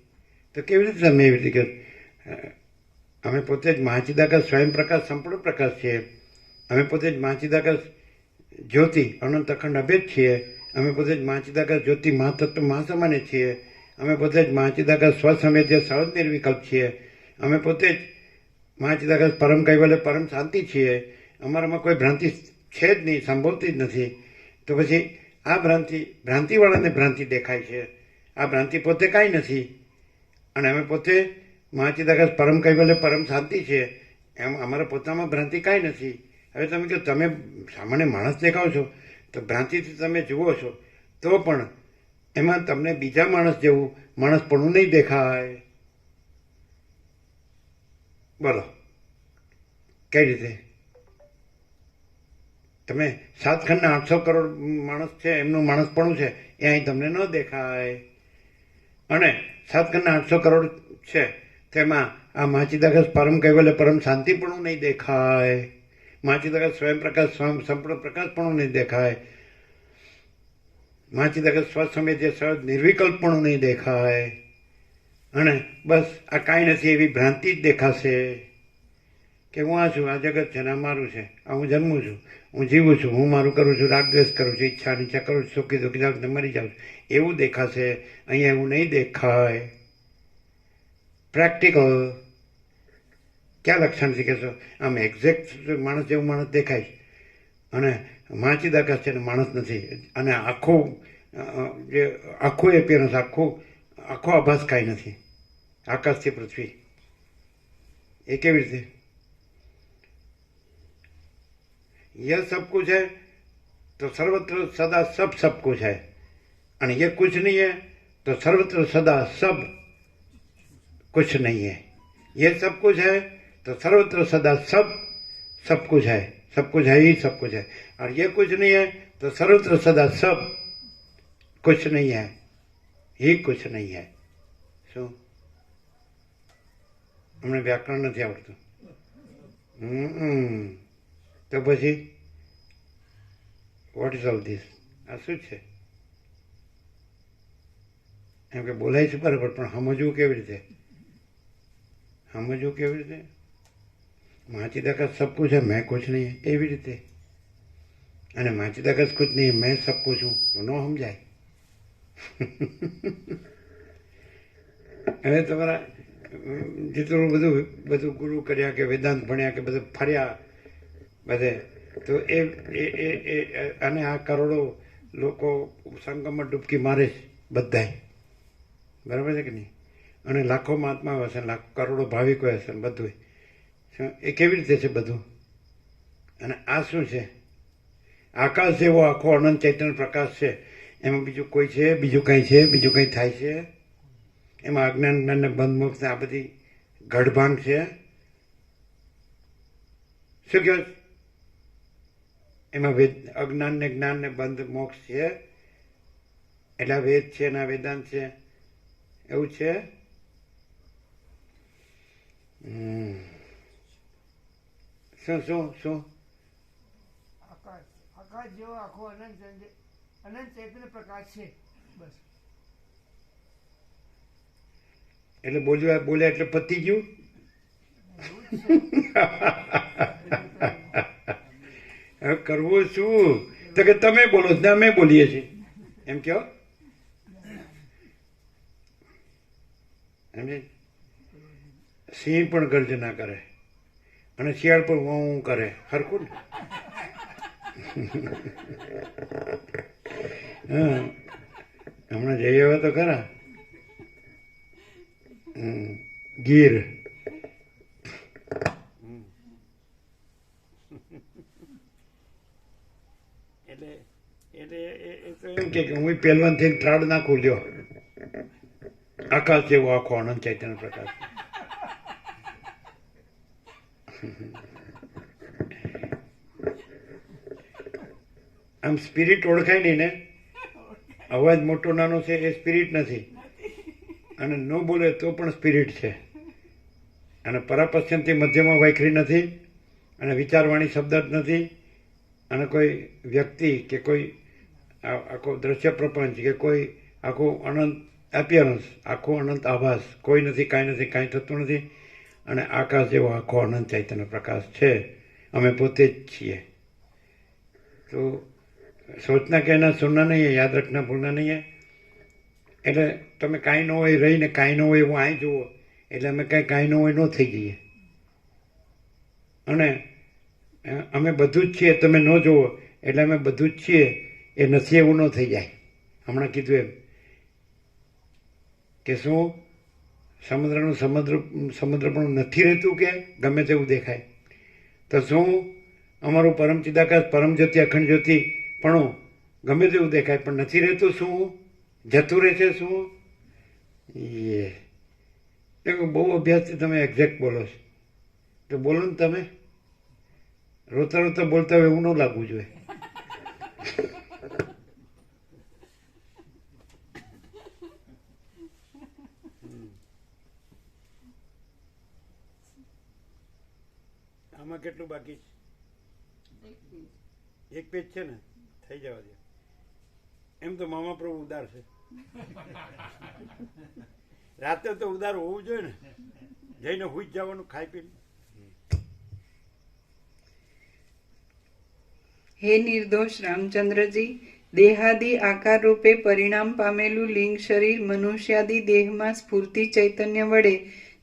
તો કેવી રીતે તમે એવી રીતે અમે પોતે જ મહાચિદાકાશ સ્વયં પ્રકાશ સંપૂર્ણ પ્રકાશ છીએ. અમે પોતે જ મહાચિદાકાશ જ્યોતિ અનંત અખંડ અભેદ છીએ. અમે પોતે જ મહાચિદાકાશ જ્યોતિ મહાતત્વ મહાસામાન્ય છીએ. અમે પોતે જ મહાચિદાકાશ સ્વસંવેદ્ય સહજ નિર્વિકલ્પ છીએ. અમે પોતે જ મહાચિદાકાશ પરમ કૈવલ્ય પરમ શાંતિ છીએ. અમારામાં કોઈ ભ્રાંતિ છે જ નહીં, સંભવતી જ નથી. તો પછી આ ભ્રાંતિવાળાને ભ્રાંતિ દેખાય છે. આ ભ્રાંતિ પોતે કાંઈ નથી, અને અમે પોતે મહાચિદાકાશ પરમ કૈવલ્ય પરમ શાંતિ છે. એમ અમારા પોતામાં ભ્રાંતિ કાંઈ નથી. હવે તમે કહો તમે સામાન્ય માણસ દેખાવ છો, તો ભ્રાંતિથી તમે જુઓ છો, તો પણ એમાં તમને બીજા માણસ જેવું માણસપણું નહીં દેખાય. બોલો કઈ રીતે? તમે 7 ખંડના 800 કરોડ માણસ છે, એમનું માણસપણું છે, એ અહીં તમને ન દેખાય. અને 7 ખંડના 800 કરોડ છે, તેમાં આ મહાચિદાકાશ પરમ કૈવલ્ય પરમ શાંતિપણું નહીં દેખાય. મહાચિદાકાશ સ્વયં પ્રકાશ સંપૂર્ણ પ્રકાશપણું નહીં દેખાય. મહાચિદાકાશ સ્વસંવેદ્ય સહજ નિર્વિકલ્પપણું નહીં દેખાય. અને બસ આ કાંઈ નથી એવી ભ્રાંતિ જ દેખાશે કે હું આ છું, આ જગત છે ને આ મારું છે, આ હું જન્મું છું, હું જીવું છું, હું મારું કરું છું, રાગ દ્વેષ કરું છું, ઈચ્છા અનિચ્છા કરું છું, સુખી દુઃખી જાઉં છું, મરી જાઉં છું, એવું દેખાશે. અહીંયા એવું નહીં દેખાય. પ્રેક્ટિકલ ક્યાં લક્ષણથી કહેશો આમ એક્ઝેક્ટ માણસ જેવું માણસ દેખાય છે અને વાંચી આકાશ છે ને માણસ નથી, અને આખું જે આખું એપિયરન્સ આખો આભાસ કાંઈ નથી, આકાશથી પૃથ્વી, એ કેવી રીતે? यह सब कुछ है तो सर्वत्र सदा सब कुछ है, और ये कुछ नहीं है तो सर्वत्र सदा कुछ नहीं है. ये सब कुछ है तो सर्वत्र सदा सब कुछ है, सब कुछ है ही सब कुछ है, और ये कुछ नहीं है तो सर्वत्र सदा कुछ नहीं है, ही कुछ नहीं है. શું અમને વ્યાકરણ નથી આવડતું? તો પછી વોટ ઇઝ ઓલ ધીસ? આ શું છે? એમ કે બોલાય છે બરાબર, પણ સમજવું કેવી રીતે? સમજવું કેવી રીતે? માચીદા કા સબ કુછ है मैं कुछ नहीं है, એવી રીતે. અને માચીદા કા कुछ नहीं है मैं सब कुछ हूँ, તો ન સમજાય. હવે તમારા જેટલું બધું ગુરુ કર્યા કે વેદાંત ભણ્યા કે બધું ફર્યા બધે, તો એ અને આ કરોડો લોકો સંગમમાં ડૂબકી મારે છે બધાય, બરાબર છે કે નહીં? અને લાખો મહાત્માઓ હશે, લાખો કરોડો ભાવિકો હશે ને બધું. એ કેવી રીતે છે બધું? અને આ શું છે? આકાશ જેવો આખો અનંત ચૈતન્ય પ્રકાશ છે, એમાં બીજું કોઈ છે? બીજું કંઈ છે? બીજું કંઈ થાય છે? એમાં અજ્ઞાન જ્ઞાન ને બંધ મોક્ષ આ બધી ગઢભાંગ છે? શું કહો? એમાં અજ્ઞાન ને જ્ઞાન ને બંધ મોક્ષ છે? એટલે વેદ છે ને વેદાંત છે એવું છે? શું શું શું? આકાશ જેવો આખો અનંત ચૈતન્ય પ્રકાશ છે, બસ. એટલે બોલ્યા એટલે પતી ગયું? હવે કરવું શું? તો કે તમે બોલો ને અમે બોલીએ છીએ એમ કહો. સમજે? સિંહ પણ ગર્જના કરે અને શિયાળ પણ હું કરે, હરખું ને? હા, હમણાં જઈ આવ્યા તો ખરા ગીર. એટલે એમ કે હું પહેલવાન થઈને ત્રાડ નાખું, લ્યો આકાશ જેવો આખો આનંદ ચૈતન્ય પ્રકાશ. આમ સ્પિરિટ ઓળખાય નહીં ને? અવાજ મોટો નાનો છે એ સ્પિરિટ નથી, અને ન બોલે તો પણ સ્પિરિટ છે, અને પરાપશ્ચિમથી મધ્યમાં વૈખરી નથી, અને વિચારવાણી શબ્દ જ નથી, અને કોઈ વ્યક્તિ કે કોઈ આખો દ્રશ્ય પ્રપંચ કે કોઈ આખું અનંત એપિયરન્સ, આખો અનંત આભાસ કોઈ નથી, કાંઈ નથી, કાંઈ થતું નથી. અને આકાશ જેવો આખો અનંત ચૈતન્ય પ્રકાશ છે, અમે પોતે જ છીએ. તો સોચના કહેના સુનના નહીં હે, યાદ રખના ભૂલના નહીં હે. એટલે તમે કાંઈ ન હોય રહીને કાંઈ ન હોય એવું અહીં જુઓ એટલે અમે કાંઈ ન હોય ન થઈ જઈએ. અને અમે બધું જ છીએ તમે ન જુઓ એટલે અમે બધું જ છીએ એ નથી એવું ન થઈ જાય. હમણાં કીધું એમ કે શું સમુદ્રનું સમુદ્ર પણ નથી રહેતું કે ગમે તેવું દેખાય? તો શું અમારું પરમ ચિદાકાશ પરમ જ્યોતિ અખંડ જ્યોતિ પણ ગમે તેવું દેખાય પણ નથી રહેતું? શું જતું રહે છે? શું એ બહુ અભ્યાસથી તમે એક્ઝેક્ટ બોલો છો, તો બોલો ને તમે. રોતા રોતા બોલતા હોય એવું ન લાગવું જોઈએ. આમાં કેટલું બાકી છે? એક પેજ છે ને, થઈ જવા દે. એમ તો મામા પ્રભુ ઉદાર છે. રાતે તો ઉદાર હોવું જોઈએ ને, જઈને હુઈ જ જવાનું ખાઈ પીને. હે નિર્દોષ રામચંદ્રજી, દેહાદિ આકાર રૂપે પરિણામ પામેલું લિંગ શરીર મનુષ્યાદિ દેહમાં સ્ફૂર્તિ ચૈતન્ય વડે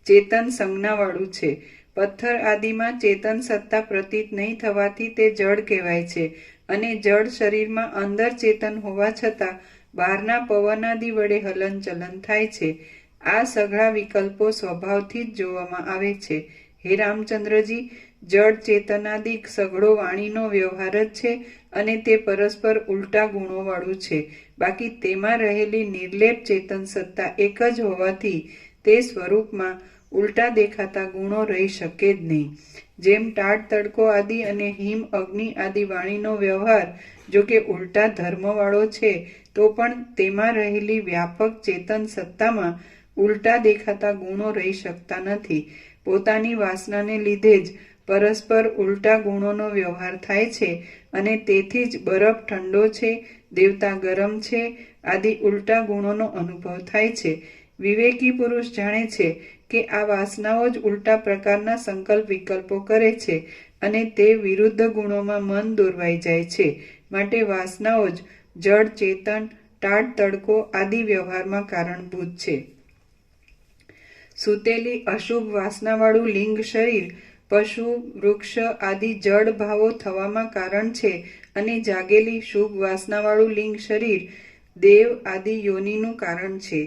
ચેતન સંજ્ઞાવાળું છે. પથ્થર આદિમાં ચેતન સત્તા પ્રતીત નહીં થવાથી તે જડ કહેવાય છે અને જડ શરીરમાં અંદર ચેતન હોવા છતાં બહારના પવનાદિ વડે હલનચલન થાય છે. આ સઘળા વિકલ્પો સ્વભાવથી જ જોવામાં આવે છે. હે રામચંદ્રજી, જડ ચેતનાદિ સઘળો વાણીનો વ્યવહાર જ છે અને તે પરસ્પર ઉલટા ગુણોવાળું છે. બાકી તેમાં રહેલી નિર્લેપ ચેતન સત્તા એક જ હોવાથી તે સ્વરૂપમાં ઉલટા દેખાતા ગુણો રહી શકે જ નહીં. જેમ ટાળ તડકો આદિ અને હિમ અગ્નિ આદિ વાણીનો વ્યવહાર જો કે ઉલટા ધર્મવાળો છે તો પણ તેમાં રહેલી વ્યાપક ચેતન સત્તામાં ઉલટા દેખાતા ગુણો રહી શકતા નથી. પોતાની વાસનાને લીધે જ પરસ્પર ઉલટા ગુણોનો વ્યવહાર થાય છે અને તેથી જ બરફ ઠંડો છે, દેવતા ગરમ છે આદિ ઉલટા ગુણોનો અનુભવ થાય છે. વિવેકી પુરુષ જાણે છે કે આ વાસનાઓ જ ઉલટા પ્રકારના સંકલ્પ વિકલ્પો કરે છે અને તે વિરુદ્ધ ગુણોમાં મન દોરવાઈ જાય છે. માટે વાસનાઓ જ જડ ચેતન, ટાળ તડકો આદિ વ્યવહારમાં કારણભૂત છે. સૂતેલી અશુભ વાસનાવાળું લિંગ શરીર પશુ, વૃક્ષ આદિ જડ ભાવો થવામાં કારણ છે અને જાગેલી શુભ વાસનાવાળું લિંગ શરીર દેવ આદિ યોનિનું કારણ છે.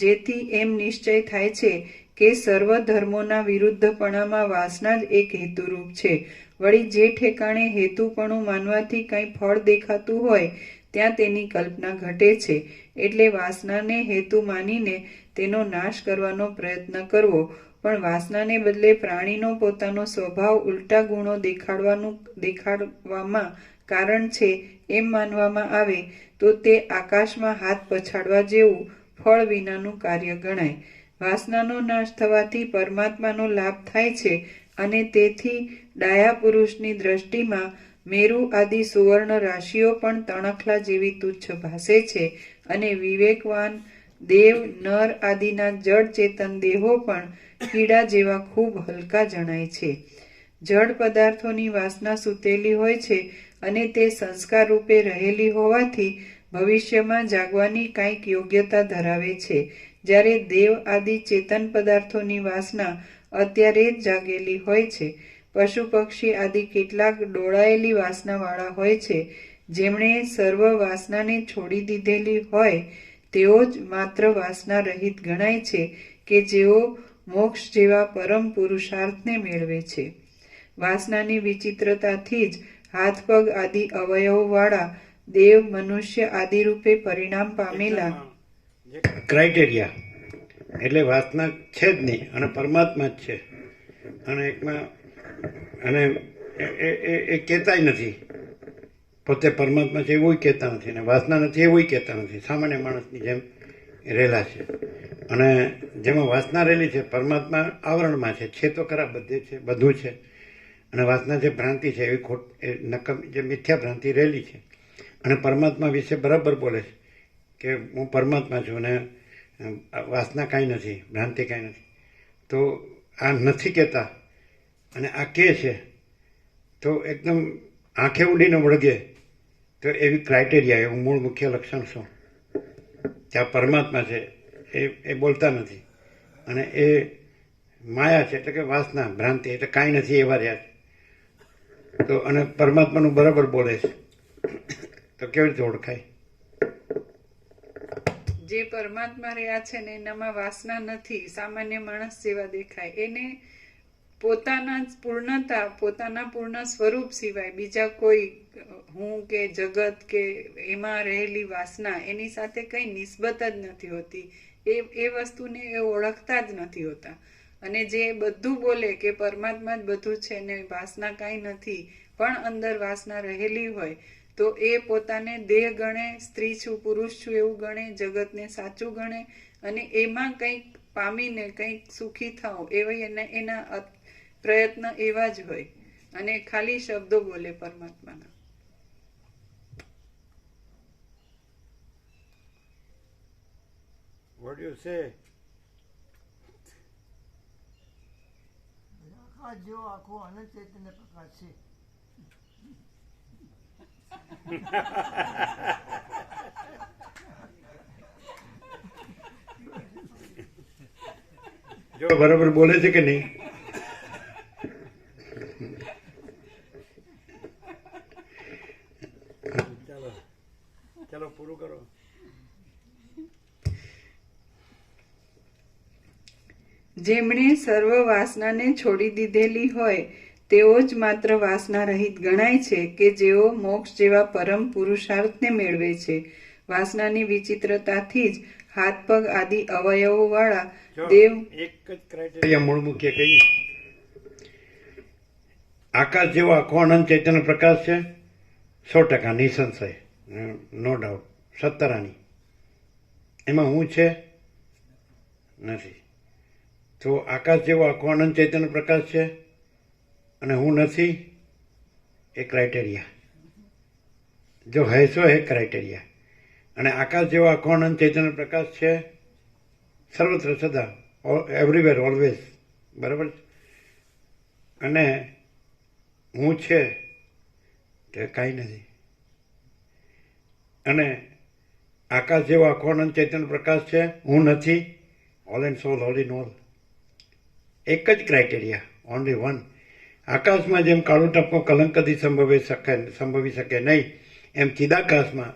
જેથી એમ નિશ્ચય થાય છે કે સર્વ ધર્મોના વિરુદ્ધપણામાં વાસના જ એક હેતુરૂપ છે. વળી જે ઠેકાણે હેતુપણું માનવાથી કંઈ ફળ દેખાતું હોય ત્યાં તેની કલ્પના ઘટે છે. એટલે વાસનાને હેતુ માનીને તેનો નાશ કરવાનો પ્રયત્ન કરવો, પણ વાસનાને બદલે પ્રાણીનો પોતાનો સ્વભાવ ઉલટા ગુણો દેખાડવામાં કારણ છે એમ માનવામાં આવે તો તે આકાશમાં હાથ પછાડવા જેવું ફળ વિનાનું કાર્ય ગણાય. વાસનાનો નાશ થવાથી પરમાત્માનો લાભ થાય છે અને તેથી ડાયા પુરુષની દ્રષ્ટિમાં મેરુ આદિ સુવર્ણ રાશિઓ પણ તણખલા જેવી તુચ્છ ભાસે છે અને વિવેકવાન દેવ, નર આદિના જડ ચેતન દેહો પણ કીડા જેવા ખૂબ હલકા જણાય છે. જડ પદાર્થોની વાસના સૂતેલી હોય છે અને તે સંસ્કાર રૂપે રહેલી હોવાથી ભવિષ્યમાં જાગવાની કાંઈક યોગ્યતા ધરાવે છે. જ્યારે દેવ આદિ ચેતન પદાર્થોની વાસના અત્યારે જ જાગેલી હોય છે. પશુ પક્ષી આદિ કેટલાક ડોળાયેલી વાસનાવાળા હોય છે. જેમણે સર્વ વાસનાને છોડી દીધેલી હોય તેઓ જ માત્ર વાસના રહિત ગણાય છે કે જેઓ મોક્ષ જેવા પરમ પુરુષાર્થને મેળવે છે. વાસનાની વિચિત્રતાથી જ હાથ પગ આદિ અવયવવાળા દેવ, મનુષ્ય આદિ રૂપે પરિણામ પામેલા ક્રાઇટેરિયા એટલે વાસના છે જ નહીં અને પરમાત્મા જ છે અને એકમાં અને એ કહેતાય નથી પોતે પરમાત્મા છે એવું કહેતા નથી અને વાસના નથી એવું કહેતા નથી. સામાન્ય માણસની જેમ રહેલા છે અને જેમાં વાસના રહેલી છે પરમાત્મા આવરણમાં છે તો ખરા બધે છે, બધું છે. અને વાસના જે ભ્રાંતિ છે એવી નકમ જે મિથ્યા ભ્રાંતિ રહેલી છે અને પરમાત્મા વિશે બરાબર બોલે છે કે હું પરમાત્મા છું અને વાસના કાંઈ નથી, ભ્રાંતિ કાંઈ નથી. તો આ નથી કહેતા અને આ કહે છે તો એકદમ આંખે ઉડીને વળગે તો એવી ક્રાઇટેરિયા, એવું મૂળ મુખ્ય લક્ષણ શું કે આ પરમાત્મા છે એ બોલતા નથી અને એ માયા છે એટલે કે વાસના, ભ્રાંતિ એટલે કાંઈ નથી એવા રહ્યા તો અને પરમાત્માનું બરાબર બોલે છે તો કેવી રીતે ઓળખાય? જે પરમાત્મા રહ્યા છે ને એનામાં વાસના નથી, સામાન્ય માણસ જેવા દેખાય. એને પોતાના પૂર્ણતા, પોતાના પૂર્ણ સ્વરૂપ સિવાય બીજા કોઈ હું કે જગત કે એમાં રહેલી વાસના એની સાથે કંઈ નિસ્બત જ નથી હોતી. એ વસ્તુને એ ઓળખતા જ નથી હોતા. અને જે બધું બોલે કે પરમાત્મા જ બધું છે ને વાસના કાંઈ નથી, પણ અંદર વાસના રહેલી હોય તો એ પોતાને દેહ ગણે, સ્ત્રી છું, પુરુષ છું એવું ગણે, જગતને સાચું ગણે અને એમાં કંઈક પામીને કંઈક સુખી થાવ એવા એના પ્રયત્ન એવા જ હોય અને ખાલી શબ્દો બોલે પરમાત્માના. What do you say? આકાશ જેવો આખો અનંત ચૈતન્ય પ્રકાશ છે. જો બરાબર બોલે છે કે નહીં? ચાલો ચાલો પૂરું કરો. જેમણે સર્વ વાસનાને છોડી દીધેલી હોય તેઓ જ માત્ર વાસના રહિત ગણાય છે કે જેઓ મોક્ષ જેવા પરમ પુરુષાર્થને મેળવે છે. વાસનાની વિચિત્રતાથી જ હાથ પગ આદિ અવયવો વાળા જો દેવ એક જ ક્રાઇટેરિયા મૂળ મુખ્ય કહીએ. આકાશ જેવો આખો અનંત ચૈતન્ય પ્રકાશ છે, 100% નિસંશય, નો ડાઉટ, સત્તરાની. એમાં હું છે નથી. તો આકાશ જેવો આખો અનંત ચૈતન્ય પ્રકાશ છે અને હું નથી, એ ક્રાઇટેરિયા. જો હૈસો હે ક્રાઇટેરિયા. અને આકાશ જેવો આખો અનંત ચૈતન્ય પ્રકાશ છે સર્વત્ર સદા, એવરીવેર, ઓલવેઝ, બરાબર છે. અને હું છે તે કાંઈ નથી. અને આકાશ જેવો આખો અનંત ચૈતન્ય પ્રકાશ છે, હું નથી, all and soul, all in all. એક જ ક્રાઇટેરિયા, ઓનલી વન. આકાશમાં જેમ કાળું ટપકું કલંક કદી સંભવી શકે નહીં, એમ ચિદાકાશમાં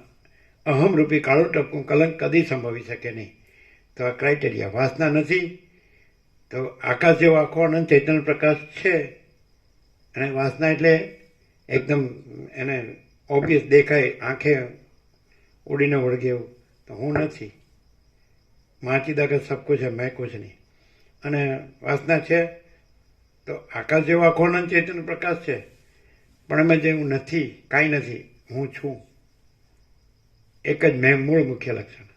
અહમરૂપી કાળું ટપકું કલંક કદી સંભવી શકે નહીં. તો આ ક્રાઇટેરિયા. વાસના નથી તો આકાશ જેવો આખો અનંત ચૈતન્ય પ્રકાશ છે. અને વાસના એટલે એકદમ એને ઓબ્વિયસ દેખાય, આંખે ઉડીને વળગે એવું. તો હું નથી. માચિદાકાશ સબ કુછ है, मैं कुछ नहीं. અને વાસના છે તો આકાશ જેવો આખો અનંત ચૈતન્ય પ્રકાશ છે, પણ એમાં જે હું નથી, કાંઈ નથી, હું છું. એક જ મેં મૂળ મુખ્ય લક્ષણ.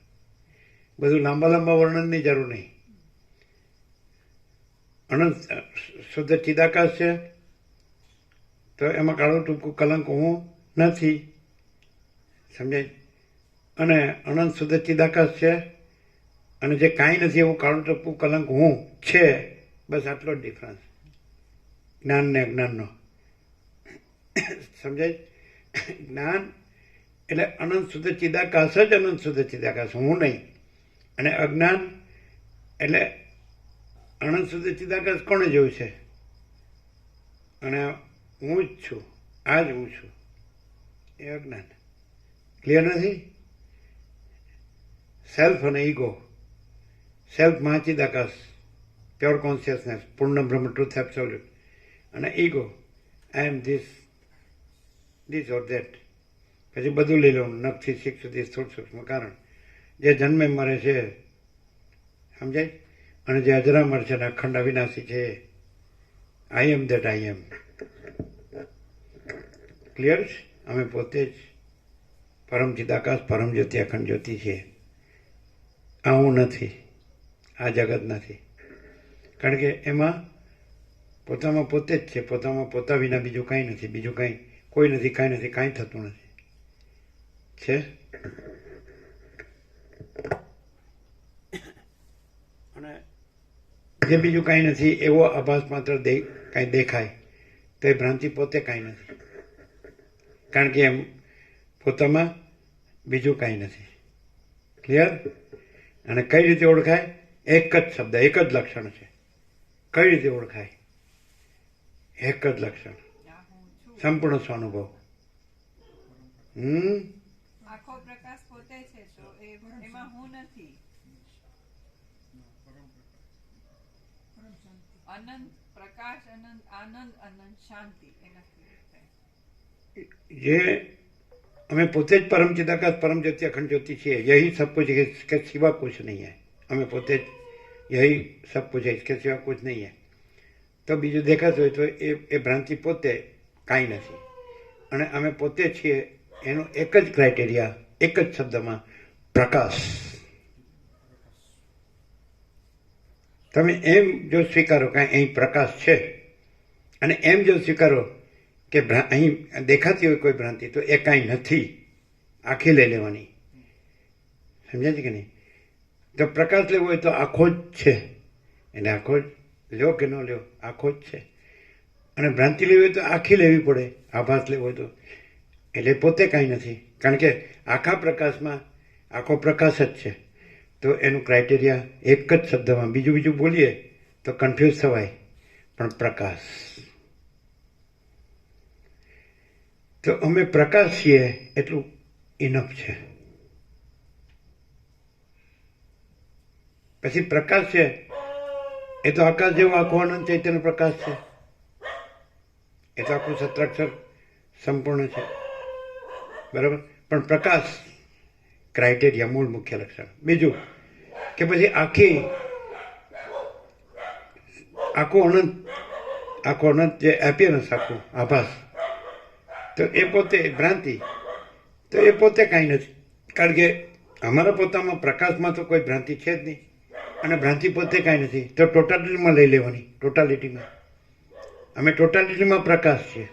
બધું લાંબા લાંબા વર્ણનની જરૂર નહીં. અનંત શુદ્ધ ચિદાકાશ છે તો એમાં કાળું ટૂંકું કલંક હું નથી, સમજાય? અને અનંત શુદ્ધ ચિદાકાશ છે અને જે કાંઈ નથી એવું કાળું ટૂંકું કલંક હું છે. બસ આટલો જ ડિફરન્સ જ્ઞાન ને અજ્ઞાનનો, સમજાય? જ્ઞાન એટલે અનંત શુદ્ધ ચિદાકાશ જ અનંત શુદ્ધ ચિદાકાશ, હું નહીં. અને અજ્ઞાન એટલે અનંત શુદ્ધ ચિદાકાશ કોણે જોયું છે? અને હું જ છું, આ જ હું છું, એ અજ્ઞાન. ક્લિયર નથી? સેલ્ફ અને ઈગો. સેલ્ફ મહાચિદાકાશ, પ્યોર કોન્શિયસનેસ, પૂર્ણ બ્રહ્મ, ટ્રુથ એબ્સોલ્યુટ. અને ego, I am this or that. પછી બધું લઈ લેવાનું, નખથી શીખ સુધી સ્થૂળ સૂક્ષ્મ કારણ. જે જન્મે મરે છે, સમજાય? અને જે અજરામર છે ને અખંડ અવિનાશી છે, આઈ એમ ધેટ આઈ એમ. ક્લિયર છે? અમે પોતે જ પરમ ચિદાકાશ, પરમ જ્યોતિ, અખંડ જ્યોતિ છીએ. આ હું નથી, આ જગત નથી. કારણ કે એમાં પોતામાં પોતે જ છે. પોતામાં પોતા વિના બીજું કાંઈ નથી. બીજું કાંઈ, કોઈ નથી, કાંઈ નથી, કાંઈ થતું નથી. છે અને જે બીજું કાંઈ નથી એવો આભાસ માત્ર કાંઈ દેખાય તો એ ભ્રાંતિ પોતે કાંઈ નથી. કારણ કે એમ પોતામાં બીજું કાંઈ નથી. ક્લિયર? અને કઈ રીતે ઓળખાય? એક જ શબ્દ, એક જ લક્ષણ છે. કઈ રીતે ઓળખાય? એક જ લક્ષણ, સંપૂર્ણ સ્વાનુભવ. આખો પ્રકાશ પોતે છે તો એમાં હું નથી. અનંત પ્રકાશ, અનંત આનંદ, અનંત શાંતિ. જે અમે પોતે જ પરમ चिदाकाश, परम ज्योति, अखंड ज्योति છીએ. यही सब कुछ है, इसके सिवा कुछ नहीं है. અમે પોતે જ यही सब कुछ है, इसके सिवा कुछ नहीं है. તો બીજું દેખાતું હોય તો એ ભ્રાંતિ પોતે કાંઈ નથી. અને અમે પોતે છીએ એનો એક જ ક્રાઇટેરિયા, એક જ શબ્દમાં, પ્રકાશ. તમે એમ જો સ્વીકારો કે અહીં પ્રકાશ છે, અને એમ જો સ્વીકારો કે અહીં દેખાતી હોય કોઈ ભ્રાંતિ તો એ કાંઈ નથી, આખી લઈ લેવાની. સમજાય છે કે નહીં? તો પ્રકાશ લેવો હોય તો આખો જ છે, એટલે આખો જ લ્યો કે ન લ્યો, આખો જ છે. અને ભ્રાંતિ લેવી હોય તો આખી લેવી પડે. આભાસ લેવો હોય તો એટલે પોતે કાંઈ નથી, કારણ કે આખા પ્રકાશમાં આખો પ્રકાશ જ છે. તો એનું ક્રાઇટેરિયા એક જ શબ્દમાં, બીજું બોલીએ તો કન્ફ્યુઝ થવાય, પણ પ્રકાશ. તો અમે પ્રકાશ છીએ એટલું ઇનફ છે. પછી પ્રકાશ છે એ તો આકાશ જેવો આખો અનંત ચૈતન્ય પ્રકાશ છે, એ તો આખું સત્રાક્ષર સંપૂર્ણ છે, બરાબર. પણ પ્રકાશ ક્રાઇટેરિયા, મૂળ મુખ્ય લક્ષણ. બીજું કે પછી આખો અનંત જે એપિયરન્સ, આખું આભાસ, તો એ પોતે ભ્રાંતિ, તો એ પોતે કાંઈ નથી, કારણ કે અમારા પોતામાં પ્રકાશમાં તો કોઈ ભ્રાંતિ છે જ નહીં, અને ભ્રાંતિ પોતે કાંઈ નથી. તો ટોટાલિટીમાં લઈ લેવાની, ટોટાલિટીમાં અમે ટોટાલિટીમાં પ્રકાશ છીએ,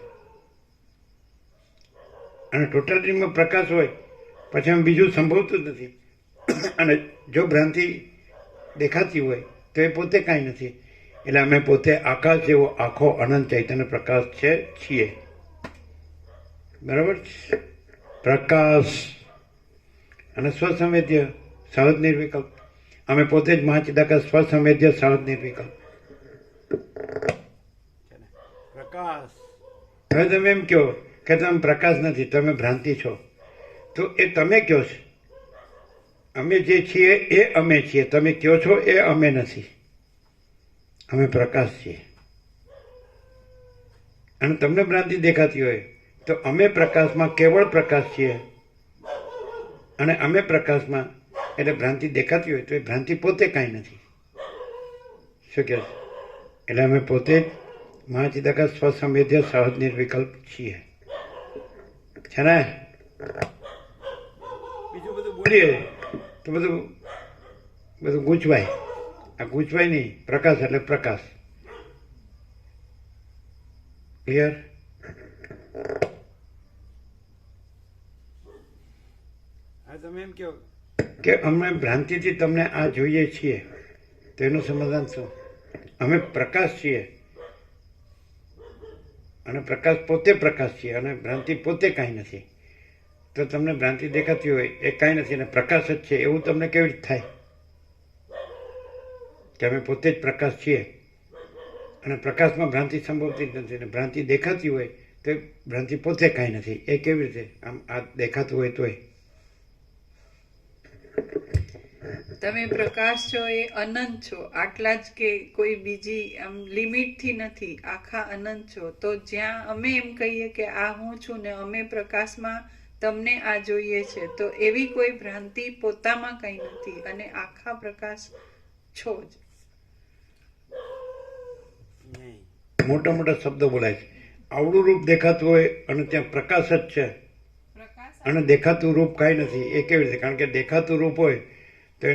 અને ટોટાલિટીમાં પ્રકાશ હોય પછી અમે બીજું સંભવતું જ નથી. અને જો ભ્રાંતિ દેખાતી હોય તો એ પોતે કાંઈ નથી. એટલે અમે પોતે આકાશ જેવો આખો અનંત ચૈતન્ય પ્રકાશ છીએ, બરાબર. પ્રકાશ અને સ્વસંવેદ્ય સહજ નિર્વિકલ્પ, અમે પોતે જ મહાચિદાકાશ સ્વસંવેદ્ય સહજ નિર્વિકલ્પ પ્રકાશ. હવે તમે એમ કહો કે તમે પ્રકાશ નથી, તમે ભ્રાંતિ છો, તો એ તમે કહો છો. અમે જે છીએ એ અમે છીએ, તમે કહો છો એ અમે નથી, અમે પ્રકાશ છીએ. અને તમને ભ્રાંતિ દેખાતી હોય તો અમે પ્રકાશમાં કેવળ પ્રકાશ છીએ, અને અમે પ્રકાશમાં એટલે ભ્રાંતિ દેખાતી હોય તો એ ભ્રાંતિ પોતે કાંઈ નથી. શું કહે છે? એટલે અમે પોતે જ મહાચિદાકાશ સ્વસંવેદ્ય સહજ નિર્વિકલ્પ છીએ, છે ને? બીજું બધું બોલીએ તો બધું ગૂંચવાય. આ ગૂંચવાય નહીં. પ્રકાશ એટલે પ્રકાશ. ક્લિયર? હા, તમે એમ કહો કે અમે ભ્રાંતિથી તમને આ જોઈએ છીએ, તો એનું સમાધાન શું? અમે પ્રકાશ છીએ, અને પ્રકાશ પોતે પ્રકાશ છીએ, અને ભ્રાંતિ પોતે કાંઈ નથી. તો તમને ભ્રાંતિ દેખાતી હોય એ કાંઈ નથી, અને પ્રકાશ જ છે એવું તમને કેવી રીતે થાય? કે અમે પોતે જ પ્રકાશ છીએ, અને પ્રકાશમાં ભ્રાંતિ સંભવતી જ નથી, અને ભ્રાંતિ દેખાતી હોય તો ભ્રાંતિ પોતે કાંઈ નથી. એ કેવી રીતે આમ આ દેખાતું હોય તોય? તમે પ્રકાશ છો એ અનંત છો, આટલા જ કે કોઈ બીજી આમ લિમિટથી નથી, આખા અનંત છો. તો જ્યાં અમે એમ કહીએ કે આ હું છું ને અમે પ્રકાશમાં તમને આ જોઈએ છે, તો એવી કોઈ ભ્રાંતિ પોતામાં કંઈ નથી, અને આખા પ્રકાશ છો જ. મોટા મોટા શબ્દો બોલાય છે. આવડું રૂપ દેખાતું હોય અને ત્યાં પ્રકાશ જ છે, અને દેખાતું રૂપ કાંઈ નથી. એ કેવી રીતે? કારણ કે દેખાતું રૂપ હોય તો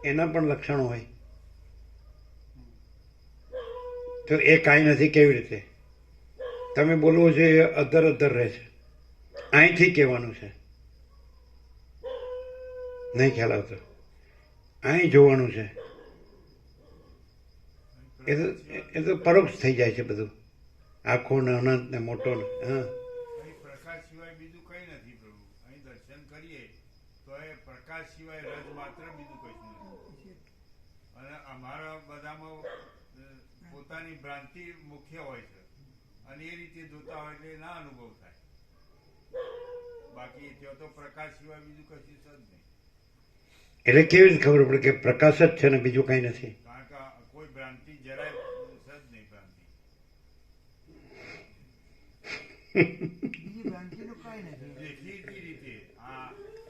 એના પણ લક્ષણો હોય, તો એ કાંઈ નથી કેવી રીતે? તમે બોલવો છો એ અધર રહે છે, અહીંથી કહેવાનું છે, નહીં ખ્યાલ આવતો, અહીં જોવાનું છે. એ તો પરોક્ષ થઈ જાય છે બધું, આખો ને અનંત ને મોટો ને. હા, પ્રકાશ સિવાય બીજું કઈ નથી પ્રભુ. અહીં દર્શન કરીએ તો એ પ્રકાશ સિવાય રજ માત્ર બીજું કશું નથી. અને અમારા બધામાં પોતાની ભ્રાંતિ મુખ્ય હોય છે, અને એ રીતે જોતા હોય એટલે ના અનુભવ થાય. બાકી ત્યાં તો પ્રકાશ સિવાય બીજું કશું જ નહીં. એટલે કેવી રીતે ખબર પડે કે પ્રકાશ જ છે ને બીજું કઈ નથી? કારણ કે કોઈ ભ્રાંતિ જરાય જ નહીં. ભ્રાંતિ બીજી ભ્રાંતિનું કાંઈ નથી.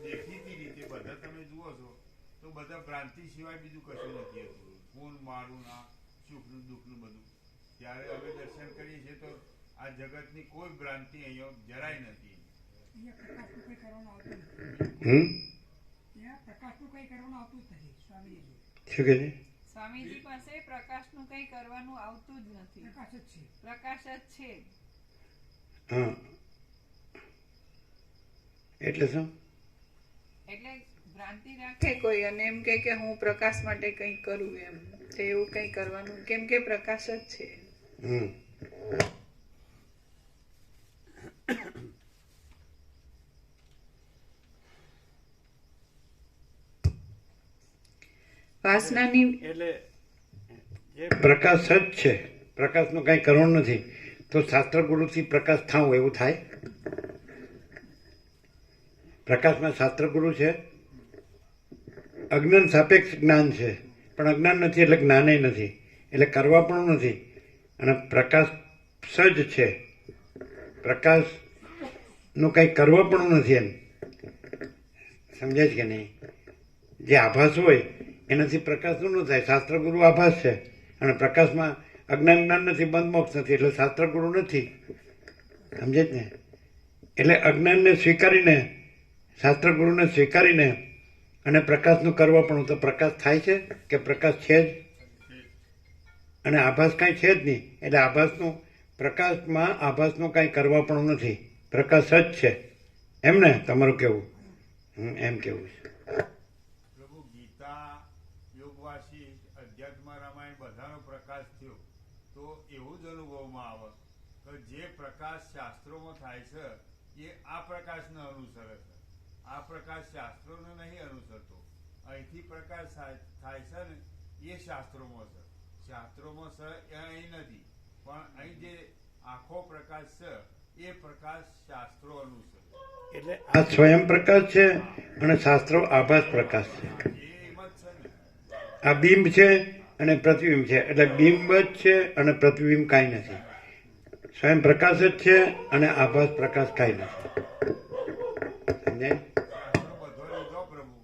દેખીતી રીતે બધા તમે જુઓ છો તો બધા ભ્રાંતિ સિવાય બીજું કશું નથી. ખૂન મારું ના સુખનું દુઃખનું બધું. ત્યારે અમે દર્શન કરીએ છીએ તો આ જગતની કોઈ ભ્રાંતિ અહીંયા જરાય નથી. પ્રકાશનું કંઈ કરવાનું આવતું નથી. ત્યાં પ્રકાશનું કંઈ કરવાનું આવતું જ નથી. સ્વામીજી શું કહે છે? સ્વામીજી પાસે પ્રકાશનું કંઈ કરવાનું આવતું જ નથી. પ્રકાશ જ છે. પ્રકાશ જ છે. હા, એટલે શું? એટલે ભ્રાંતિ રાખે કોઈ અને એમ કે હું પ્રકાશ માટે કંઈ કરું, એમ તો એવું કંઈ કરવાનું, કેમ કે પ્રકાશ જ છે. વાસનાની એટલે જે પ્રકાશ જ છે, પ્રકાશનું કાંઈ કરવાનું નથી, તો શાસ્ત્ર ગુરુથી પ્રકાશ થાવું એવું થાય? પ્રકાશમાં શાસ્ત્ર ગુરુ છે, અજ્ઞાન સાપેક્ષ જ્ઞાન છે, પણ અજ્ઞાન નથી એટલે જ્ઞાને નથી, એટલે કરવા પણ નથી, અને પ્રકાશ સજ છે, પ્રકાશનું કંઈ કરવા પણ નથી. એમ સમજાય છે કે નહીં? જે આભાસ હોય એનાથી પ્રકાશનું ન થાય. શાસ્ત્ર ગુરુ આભાસ છે, અને પ્રકાશમાં અજ્ઞાન જ્ઞાન નથી, બંધ મોક્ષ નથી, એટલે શાસ્ત્ર ગુરુ નથી. સમજે જ ને? એટલે અજ્ઞાનને સ્વીકારીને, શાસ્ત્ર ગુરુને સ્વીકારીને અને પ્રકાશનું કરવા પણ, તો પ્રકાશ થાય છે કે પ્રકાશ છે જ? અને આભાસ કાંઈ છે જ નહીં, એટલે આભાસનું, પ્રકાશમાં આભાસનું કાંઈ કરવા પણ નથી, પ્રકાશ જ છે. એમ ને તમારું કેવું? એમ કેવું છે. પ્રભુ ગીતા, યોગવાસી, અધ્યાત્મ, રામાયણ બધાનો પ્રકાશ થયો, તો એવું જ અનુભવમાં આવે કે જે પ્રકાશ શાસ્ત્રોમાં થાય છે એ આ પ્રકાશને અનુસરે છે. આ પ્રકાશ શાસ્ત્રોને નહીં અનુસરતો. અહીંથી પ્રકાશ થાય છે ને એ શાસ્ત્રોમાં છે. શાસ્ત્રોમાં છે એ અહીં નથી, પણ અહીં જે આખો પ્રકાશ છે એ પ્રકાશ શાસ્ત્રો અનુસરે. એટલે આ સ્વયં પ્રકાશ છે અને શાસ્ત્રો આભાસ પ્રકાશ છે. એ એમ જ છે ને. આ બિંબ છે અને પ્રતિબિંબ છે, એટલે બિંબ જ છે અને પ્રતિબિંબ કાંઈ નથી. સ્વયં પ્રકાશ જ છે અને આભાસ પ્રકાશ કાંઈ નથી. સમજાય? શાસ્ત્રો બધો લીધો પ્રભુ.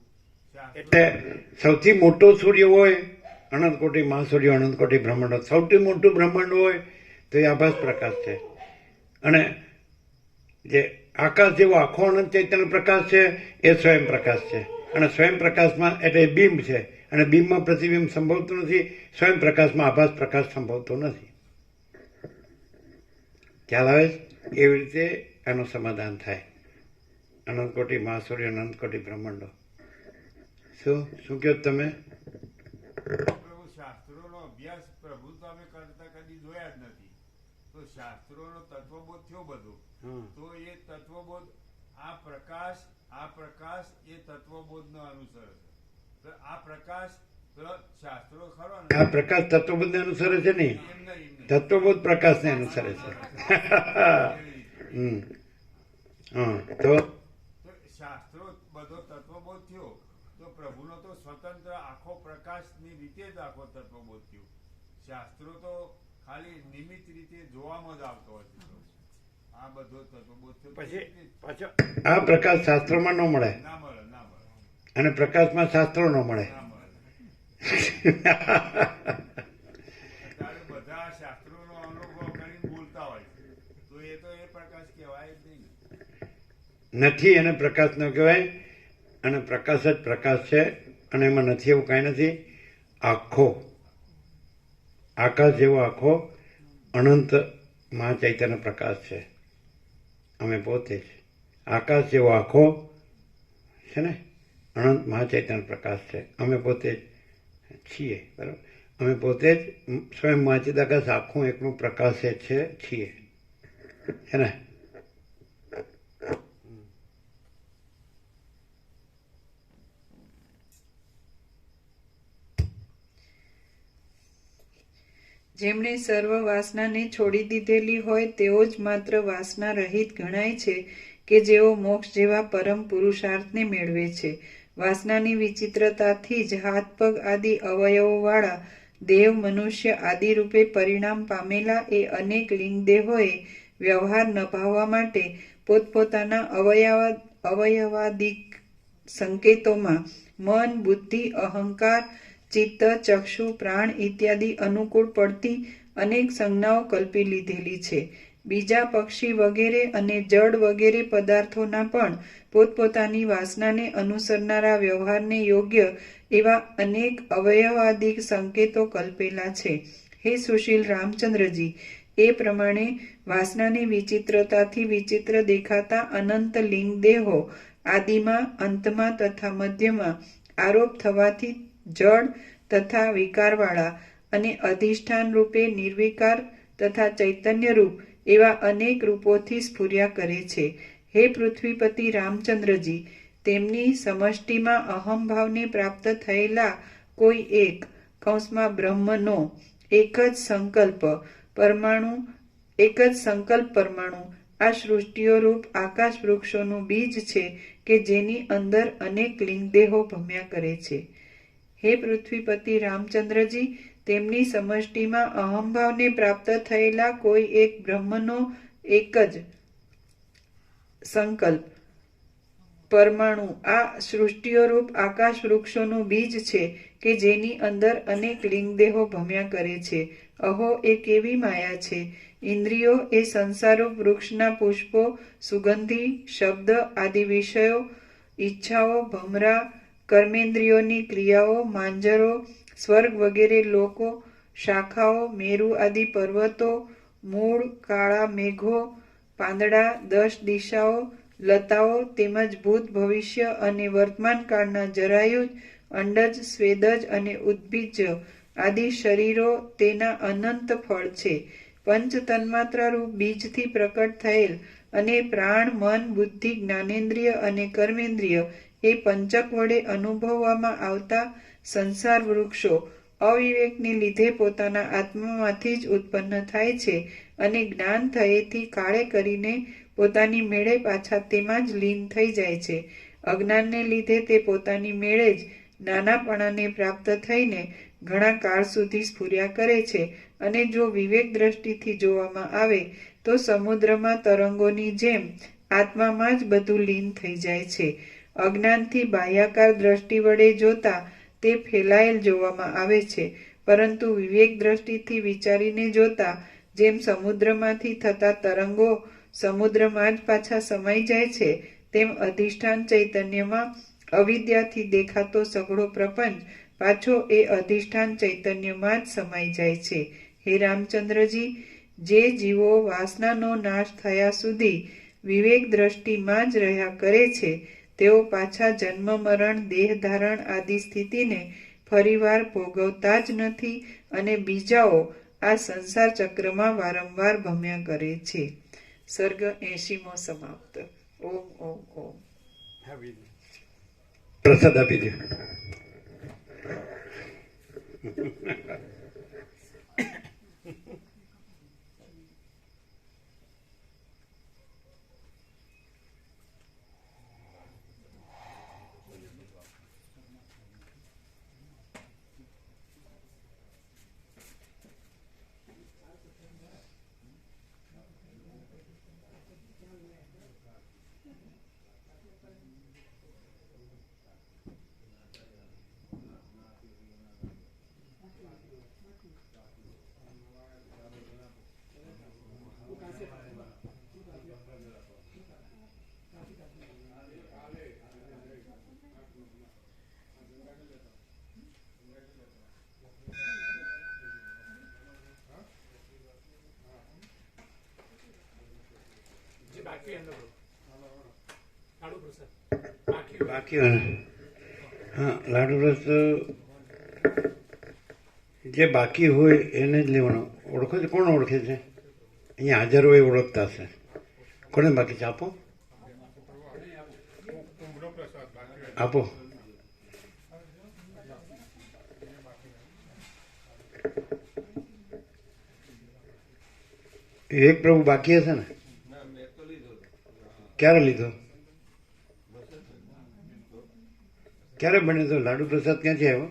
શાસ્ત્રો એટલે સૌથી મોટો સૂર્ય હોય, અનંત કોટી મહાસૂર્ય, અનંત કોટી બ્રહ્માંડો, સૌથી મોટું બ્રહ્માંડ હોય તો એ આભાસ પ્રકાશ છે. અને જે આકાશ જેવો આખો અનંત ચૈતન્ય પ્રકાશ છે એ સ્વયં પ્રકાશ છે. અને સ્વયં પ્રકાશમાં એટલે બિંબ છે, અને બિંબમાં પ્રતિબિંબ સંભવતું નથી, સ્વયં પ્રકાશમાં આભાસ પ્રકાશ સંભવતો નથી. ખ્યાલ આવે? એવી રીતે એનું સમાધાન થાય. અનંત કોટી મહાસૂર્ય, અનંત કોટી બ્રહ્માંડો. શું કહો તમે? પ્રભુ શાસ્ત્રોનો અભ્યાસ પ્રભુ તો અમે કરતા કદી જોયા જ નથી. તો શાસ્ત્રોનો તત્વબોધ થયો બધો, તો એ તત્વબોધ આ પ્રકાશ એ તત્વબોધનો અનુસરે છે. તો આ પ્રકાશ તો શાસ્ત્રો ખરો ને, આ પ્રકાશ તત્વબોધને અનુસરે છે નહીં, એમ નહીં. તત્વબોધ પ્રકાશને અનુસરે છે. તો તો શાસ્ત્રો બધો તત્વબોધ થયો, તો પ્રભુનો તો સ્વતંત્ર આખો પ્રકાશની રીતે જ આખો તત્વબોધ થયો. શાસ્ત્રો તો ખાલી નિમિત્ત રીતે જોવામાં જ આવતો હોય છે. આ બધો તત્વબોધ થયો પછી પાછો આ પ્રકાશ શાસ્ત્રોમાં ન મળે, ના મળે. અને પ્રકાશમાં શાસ્ત્રો ન મળે. ત્યારે બધા શાસ્ત્રોનો અનુભવ કરીને બોલતા હોય છે, તો એ પ્રકાશ કહેવાય જ નહીં ને. નથી, એને પ્રકાશ ન કહેવાય. અને પ્રકાશ જ પ્રકાશ છે, અને એમાં નથી એવું કાંઈ નથી. આખો આકાશ જેવો આખો અનંત મહાચૈતન્ય પ્રકાશ છે. અમે પોતે જ આકાશ જેવો આખો છે ને, અનંત મહાચૈતન્ય પ્રકાશ છે. અમે પોતે જ છીએ. બરાબર? અમે પોતે જ સ્વયં મહાચિદાકાશ આખું એકનું પ્રકાશ છે, છીએ. છે ને? જેમણે સર્વ વાસનાને છોડી દીધેલી હોય તેઓ જ માત્ર વાસના રહિત ગણાય છે કે જેઓ મોક્ષ જેવા પરમ પુરુષાર્થને મેળવે છે. વાસનાની વિચિત્રતાથી જ હાથ પગ આદિ અવયવોવાળા દેવ, મનુષ્ય આદિ રૂપે પરિણામ પામેલા એ અનેક લિંગદેહોએ વ્યવહાર નભાવવા માટે પોતપોતાના અવયવાદિક સંકેતોમાં મન, બુદ્ધિ, અહંકાર, ચિત્ત, ચક્ષુ, પ્રાણ ઇત્યાદિ અનુકૂળ પડતી અનેક સંજ્ઞાઓ કલ્પી લીધેલી છે. બીજા પક્ષી વગેરે અને જળ વગેરે પદાર્થોના પણ પોતપોતાની વાસનાને અનુસરનારા વ્યવહારને યોગ્ય એવા અનેક અવયવાદિક સંકેતો કલ્પેલા છે. હે સુશીલ રામચંદ્રજી, એ પ્રમાણે વાસનાની વિચિત્રતાથી વિચિત્ર દેખાતા અનંત લિંગ દેહો આદિમાં, અંતમાં તથા મધ્યમાં આરોપ થવાથી જળ તથા વિકારવાળા અને અધિષ્ઠાન રૂપે નિર્વિકાર તથા ચૈતન્ય રૂપ એવા અનેક રૂપોથી સ્ફુર્યા કરે છે. હે પૃથ્વીપતિ રામચંદ્રજી, તેમની સમષ્ટિમાં અહમભાવને પ્રાપ્ત થયેલા કોઈ એક કૌંસમાં બ્રહ્મનો એક જ સંકલ્પ પરમાણુ આ સૃષ્ટિઓ રૂપ આકાશ વૃક્ષોનું બીજ છે કે જેની અંદર અનેક લિંગદેહો ભમ્યા કરે છે. હે પૃથ્વીપતિ રામચંદ્રજી, તેમની સમષ્ટિમાં અહંભાવને પ્રાપ્ત થયેલા કોઈ એક બ્રહ્મનો એક જ સંકલ્પ પરમાણુ આ સૃષ્ટિઓ રૂપ આકાશ વૃક્ષોનું બીજ છે કે જેની અંદર અનેક લિંગદેહો ભમ્યા કરે છે. અહો, એ કેવી માયા છે! ઇન્દ્રિયો એ સંસારરૂપ વૃક્ષના પુષ્પો, સુગંધી, શબ્દ આદિ વિષયો, ઈચ્છાઓ, ભમરા, કર્મેન્દ્રિયોની ક્રિયાઓ, માંજરો, સ્વર્ગ વગેરે લોકો, શાખાઓ, મેરુ આદિ પર્વતો, મૂળ, કાળા મેઘો, પાંદડા, 10 દિશાઓ, લતાઓ તેમજ ભૂત ભવિષ્ય અને વર્તમાન કાળના જરાયુજ, અંડજ, સ્વેદજ અને ઉદ્ભિજ આદિ શરીરો તેના અનંત ફળ છે. પંચ તન્માત્રા રૂપ બીજથી પ્રકટ થયેલ અને પ્રાણ, મન, બુદ્ધિ, જ્ઞાનેન્દ્રિય અને કર્મેન્દ્રિય એ પંચક વડે અનુભવવામાં આવતા સંસાર વૃક્ષો અવિવેકને લીધે પોતાના આત્મામાંથી જ ઉત્પન્ન થાય છે અને જ્ઞાન થયેથી કાળે કરીને પોતાની મેળે પાછા તેમાં જ લીન થઈ જાય છે. અજ્ઞાનને લીધે તે પોતાની મેળે જ નાનાપણાને પ્રાપ્ત થઈને ઘણા કાળ સુધી સ્ફુર્યા કરે છે અને જો વિવેક દ્રષ્ટિથી જોવામાં આવે તો સમુદ્રમાં તરંગોની જેમ આત્મામાં જ બધું લીન થઈ જાય છે. અજ્ઞાનથી બાહ્યાકાર દ્રષ્ટિ વડે જોતા તે ફેલાયેલ જોવામાં આવે છે, પરંતુ વિવેક દ્રષ્ટિથી વિચારીને જોતા જેમ સમુદ્રમાંથી થતા તરંગો સમુદ્રમાં જ પાછા સમાઈ જાય છે, તેમ અધિષ્ઠાન ચૈતન્યમાં અવિદ્યાથી દેખાતો સઘળો પ્રપંચ પાછો એ અધિષ્ઠાન ચૈતન્યમાં જ સમાઈ જાય છે. હે રામચંદ્રજી, જે જીવો વાસનાનો નાશ થયા સુધી વિવેક દ્રષ્ટિમાં જ રહ્યા કરે છે તેઓ પાછા જન્મ મરણ દેહ ધારણ આદિ સ્થિતિને ફરીવાર ભોગવતા જ નથી અને બીજાઓ આ સંસાર ચક્રમાં વારંવાર ભમ્યા કરે છે. સર્ગ 80મો સમાપ્ત. ઓમ ઓમ ઓમ. પ્રસાદ આપી દે. બાકી હા, લાડુ રસ જે બાકી હોય એને જ લેવાનો. ઓળખો છે? કોણ ઓળખે છે? અહીંયા હાજર હોય ઓળખતા હશે. કોને બાકી છે? આપો આપો. એક પ્રભુ બાકી હશે ને? ક્યારે લીધો? ક્યારે બન્યો તો? લાડુ પ્રસાદ ક્યાંથી આવ્યો?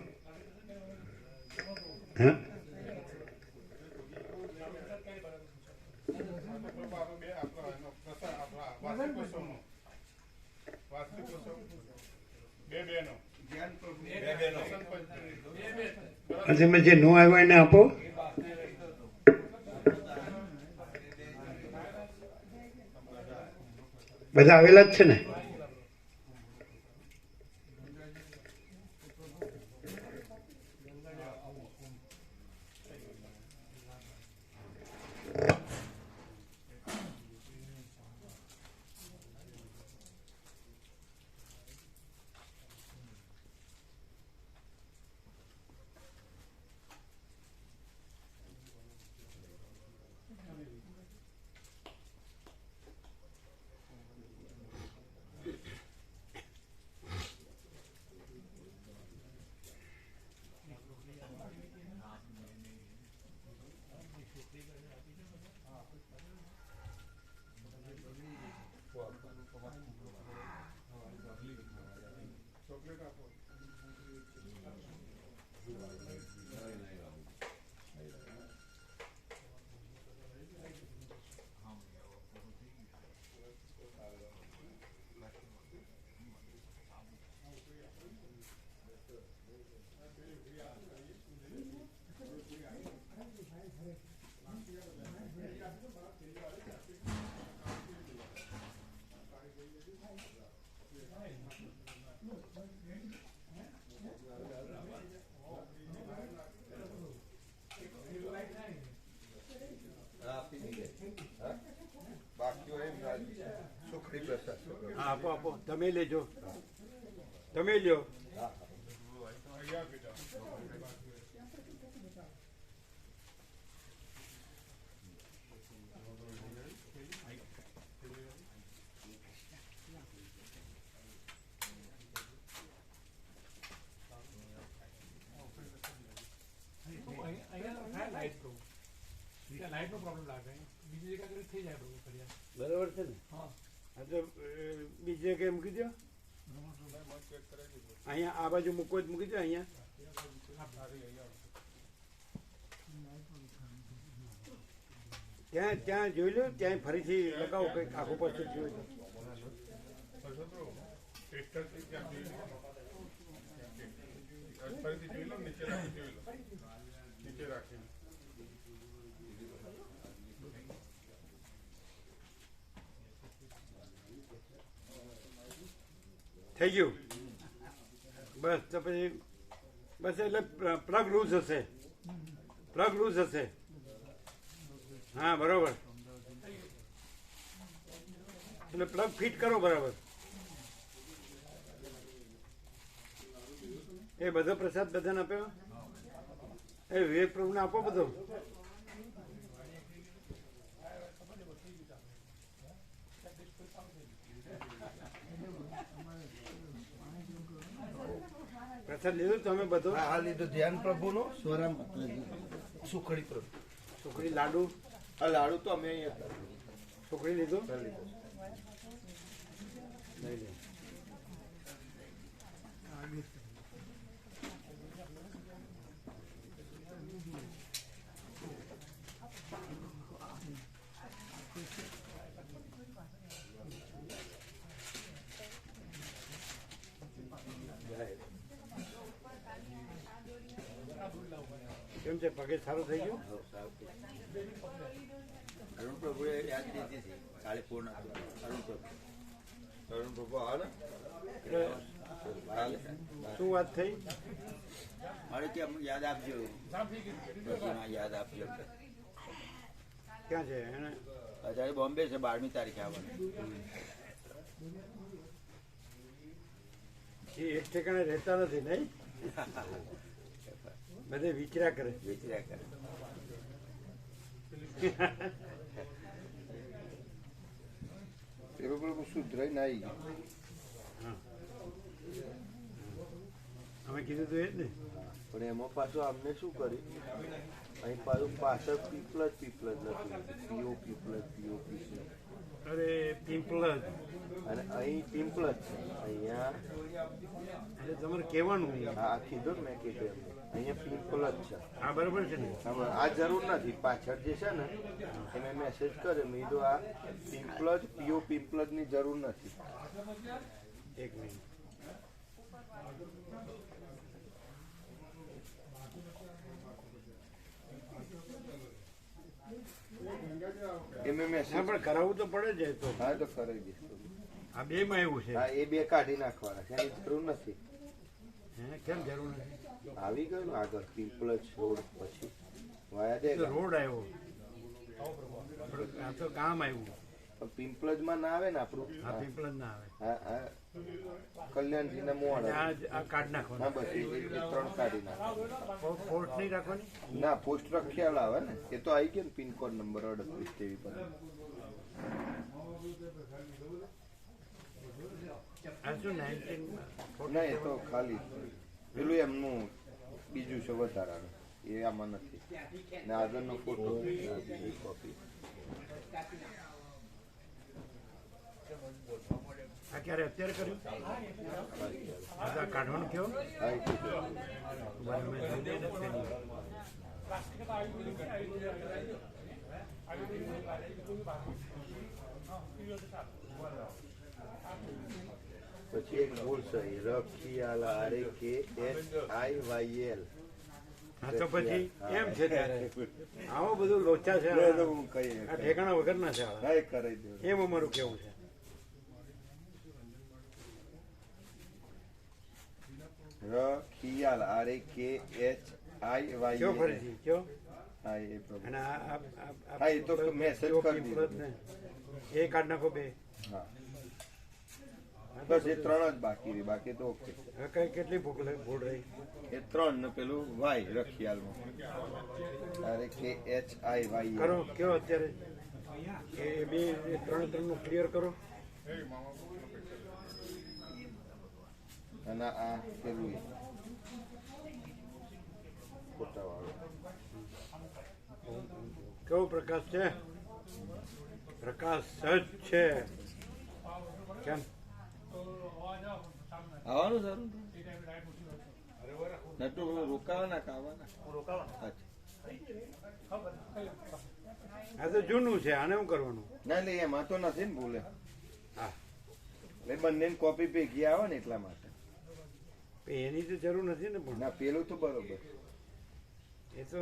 હા, તમે જે નો આવ્યો એને આપો. બધા આવેલા જ છે ને? હા આપો આપો, તમે લેજો, તમે લ્યો. લાઇટનો પ્રોબ્લેમ લાગે બીજી જગ્યાએ થઈ જાય બરોબર ફરિયાદ. બરાબર છે ને? હા હા તો બીજે કે મૂકી દો, અહીંયા આ બાજુ મૂકો જ મૂકી દો અહીંયા. ત્યાં ત્યાં જોઈ લો, ત્યાં ફરીથી લગાવો કંઈક આખું પાછું જોઈ લો. થઈ ગયું બસ. તો પછી બસ એટલે પ્લગ લૂઝ હશે, પ્લગ લૂઝ હશે. હા બરોબર, એટલે પ્લગ ફિટ કરો બરાબર. એ બધો પ્રસાદ બધાને આપ્યો, એ વિવેક પ્રભુને આપો બધો. પ્રસાદ લીધો તમે બધો? આ લીધો ધ્યાન પ્રભુનો, સ્વરામ સુખડી પ્રભુ, સુખડી લાડુ. આ લાડુ તો અમે અહીંયા સુખડી લીધો? લીધો. લઈ લે. કેમ છે, પગે સારું થઈ ગયું? અરુણ પ્રભુએ યાદ દીધી હતી કાલે પૂર્ણ અરુણ પ્રભુ હા ને શું વાત થઈ? મારે કે અમને યાદ આપજો, યાદ આપજો. ક્યાં છે એને? અત્યારે બોમ્બે છે, 12મી તારીખે આવવાનું. એ એક ઠેકાણે રહેતા નથી નહીં, બધે વિચર્યા કરે. વિચાર્યા કરે. પેલો પ્રભુ શુદ્ધ રહીને આવી ગયો. અમે કીધું તો એ જ ને. પણ એમાં પાછું અમને શું કર્યું, અહીં પાછળ પીપલ જ લખ્યું, પીઓ પીપલ પીઓ. અરે પિમ્પલ જ. અને અહીં પિમ્પલ જ છે. અહીંયા એટલે તમારે કહેવાનું. આ કીધું ને, મેં કીધું એમ અહીંયા પિમ્પલ જ છે. હા બરોબર છે ને? આ જરૂર નથી, પાછળ જે છે ને એ મેં મેસેજ કર્યો, મેં કીધું આ પિમ્પલ જ પીઓ પિમ્પલ જ ની જરૂર નથી. એક મિનિટ. એ મેં મેસેજ હા પણ કરાવવું તો પડે જ. તો હા તો કરાવી દઈશ. આ બે માં એવું છે. હા એ બે કાઢી નાખવાના છે, એની જરૂર નથી. હે કેમ જરૂર નથી? આવી ગયું આગળ પિમ્પલ જ રોડ, પછી વાયા દે રોડ આવ્યો, આ તો કામ આવ્યું. પિમ્પલજ માં ના આવે ને આપણું. આ પિમ્પલ જ ના આવે. હા હા કલ્યાણજી ના મોડ આ કાઢ ના નાખવાનું. બસ એ 3 કાઢી નાખો. પોસ્ટ નહીં રાખવાની. ના પોસ્ટ રખ્યાલ આવે ને, એ તો આવી ગયો ને પિનકોડ નંબર 38 તેવી પર. આ શું 19? ના એ તો ખાલી પેલું એમનું બીજું છે વધારાનું, એ આમાં નથી. ને આગળનો ફોટો કોપી. આ ક્યારે અત્યારે કર્યું બધા કાઢવાનું કયો હા એ કીધું. અમે જોઈ લઈએ ને તેની. પછી એક ભૂલ સહી રખિયાલ RAKHIYL. હા તો પછી એમ છે ત્યારે આવો બધું લોચા છે હું કઈ આ ઠેકાણા વગરના છે આવા. કઈ કરી દઉં. એમ અમારું કેવું છે. રખિયાલ કયો RAKHIYL. ફરીથી કયો હા એ પ્રભુ. અને હા, એ તો message કરી દીધો. એ કાઢ નાખો બે. હા બસ એ 3 જ બાકી રહી, બાકી તો ઓકે. હવે કઈ કેટલી ભૂલ રહી? એ 3 ને પેલું વાય રખિયાલમાં RAKHIYL. કરો કયો અત્યારે એ બે ત્રણ નું ક્લિયર કરો. અને આ પેલું ખોટા વાળું. કેવો પ્રકાશ છે? પ્રકાશ સજ છે. કેમ આવવાનું સારું નટુ રોકાવાના ખાવાના આ તો જૂનું છે, આને શું કરવાનું? ના એટલે એમાં તો નથી ને ભૂલે. હા એટલે બંને કોપી ભેગી આવે ને એટલા માટે. એની તો જરૂર નથી ને. પણ ના પેલું તો બરોબર. એ તો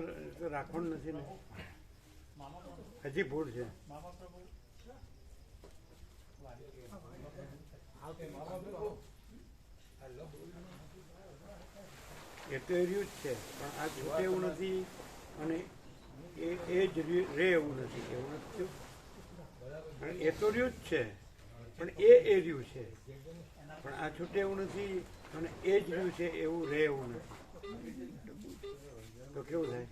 રાખવાનું નથી ને. હજી ભૂલ છે. એ તો રહ્યું જ છે પણ આ છૂટે એવું નથી અને એ જ રે એવું નથી. એવું નથી અને એ તો રહ્યું જ છે પણ એ રહ્યું છે પણ આ છૂટે એવું નથી અને એ જ રહ્યું છે એવું રે એવું નથી. તો કેવું થાય?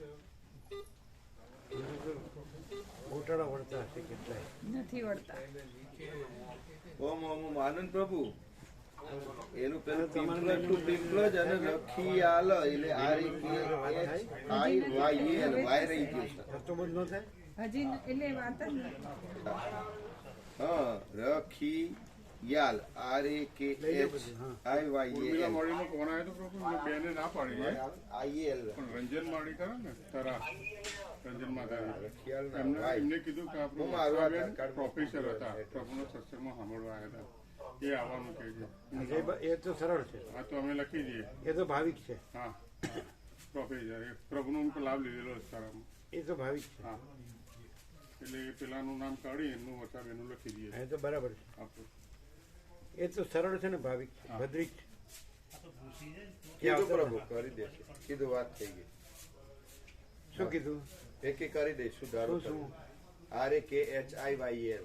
ગોટાળા વળતા હશે કેટલાય. નથી વળતા. ઓમ ઓમ આનંદ પ્રભુ એનું પેલું પિંપલ જ અને રખિયાલ એટલે RAKHIYL વાય રહી ગયું છે. ખર્ચો બધો ન થાય? હજી એટલે વાત જ નથી. હા રખિયાલ RAKHIYL. મોડીમાં કોણ આવ્યો તો પ્રભુ બેને ના પાડી IL. પણ રંજન માળી કરે ને તરા રંજન માતા રખિયાલ ના એમને વાય. એમને કીધું કે હું મારું આધાર આપણું કાર્ડ પ્રોફેસર હતા પ્રભુનો સત્સંગમાં સાંભળવા આવ્યા હતા એ આવવાનું કહે છે એ તો સરળ છે. આ તો અમે લખી દઈએ એ તો ભાવિક છે. હા પ્રોફેસર એ પ્રભુનો લાભ લીધેલો છે તારામાં. એ તો ભાવિક છે. હા એટલે એ પેલાનું નામ કાઢી એમનું વચાવ એનું લખી દઈએ એ તો બરાબર છે. આપણું એ તો સરળ છે ને. ભાવિક છે, ભદ્રિક છે. કીધું પ્રભુ કરી દેશે. કીધું વાત થઈ ગઈ. શું કીધું? એક કરી દઈશ સુધારો. શું? RAKHIYL.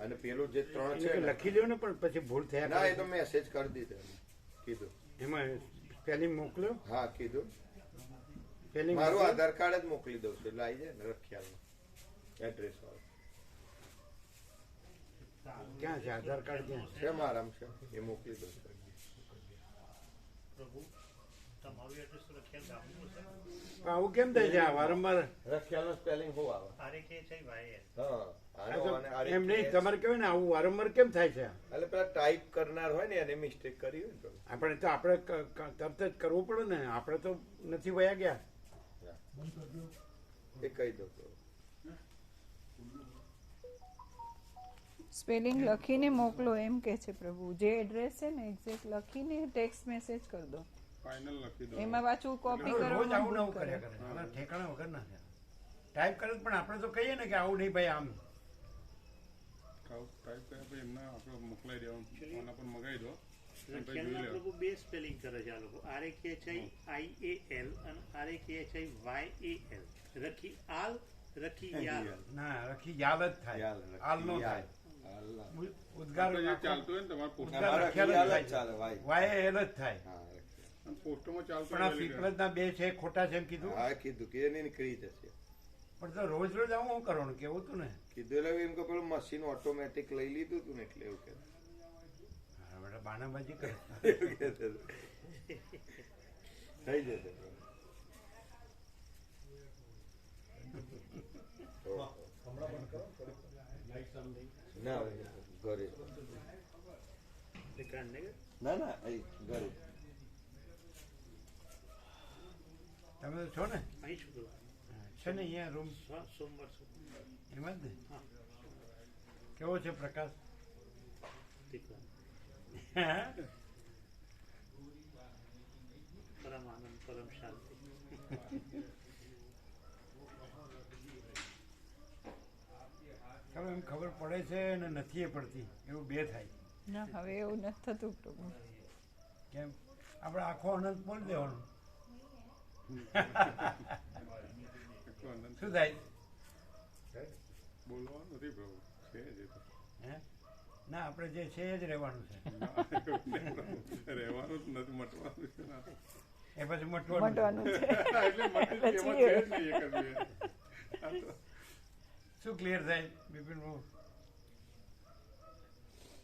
અને પેલું જે 3 એને છે કે ને, લખી લ્યો ને પણ પછી ભૂલ થયા ના એ કરે. તો મેસેજ કરી દીધો કીધું. એમાં સ્પેલિંગ મોકલ્યો. હા કીધું. સ્પેલિંગ મારું આધાર કાર્ડ જ મોકલી દઉં છું એટલે આવી જાય ને રખિયાલમાં એડ્રેસ વાળું ક્યાં છે? આધાર કાર્ડ ક્યાં છે? છે મારામાં છે એ મોકલી દઉં છું. પણ આવું કેમ થાય છે? આ વારંવાર રખિયાલનું સ્પેલિંગ શું આવે? હા આ આનો તો અને એમ નહીં. RAKH. તમારે કહેવાય ને આવું વારંવાર કેમ થાય છે? એટલે પેલા ટાઈપ કરનાર હોય ને એને મિસ્ટેક કરી હોય ને તો. આપણે તો તરત જ કરવું પડે ને. આપણે તો નથી વયા ગયા. એ કહી દઉં તો. સ્પેલિંગ લખીને મોકલો એમ કે છે પ્રભુ. જે એડ્રેસ છે ને એક્ઝેક્ટ લખીને ટેક્સ્ટ મેસેજ કરી દો. ફાઇનલ લખી દો એમાં પાછું કોપી રોજ આવું કરવામાં નવું કર્યા કરે. આના ઠેકાણા વગર ના થાય. ટાઈપ કરે પણ આપણે તો કહીએ ને કે આવું નહીં ભાઈ આમ. ટાઈપ કર્યા પછી એમને આપણે મોકલાઈ દેવાનું આના પર મગાવી દો અને પછી જોઈ રખિયાલના લેવાનું. પ્રભુ બે સ્પેલિંગ કરે છે આ લોકો RAKHIIAL અને RAKHIYAL. રખિયાલ રખિયાલ. ના રખી યાલ જ થાય. યાલ, હાલ નો થાય. ઉદ્ગાર આપણે જે ચાલતું હોય ને તમારે પોસ્ટ ઉદ્ગાર અમારા રખિયાલ જ રખિયાલ જ થાય. ચાલે ભાઈ. વાય એલ જ થાય. હા રખિયાલ. અને પોસ્ટમાં ચાલતું પણ આ હોય એટલે પીપલજના બે છે ખોટા છે એમ કીધું. હા કીધું કે એને નીકળી જશે પણ તો રોજ રોજ આવું શું કરવાનું કેવું હતું ને. કીધું એટલે એમ કે પેલું મશીન ઓટોમેટિક લઈ લીધું હતું ને એટલે એવું કે હા, બેટા બાનાબાજી કરે. થઈ જશે ના ઘરે ગાંધીનગર ના ના અહીં ઘરે તમે તો છો ને અહીં શું કરવા છે ને અહીંયા રૂમ સોમવાર સુધી એમાં જ ને હા કેવો છે પ્રકાશ દીકરા પરમ આનંદ પરમ શાંતિ ખબર એમ ખબર પડે છે ને નથી એ પડતી એવું બે થાય ના હવે એવું નથી થતું પ્રભુ કેમ આપણે આખો અનંત બોલી દેવાનું શું થાય બોલવાનું નથી પ્રભુ છે જ એ તો. હે ના આપણે જે છે એ જ રહેવાનું છે રહેવાનું જ નથી મટવાનું છે ને. એ પછી મટવાનું મટવાનું છે એટલે મટી એમાં છે જ નહીં એક જ બે. આ તો શું ક્લિયર થાય બિપિન બહુ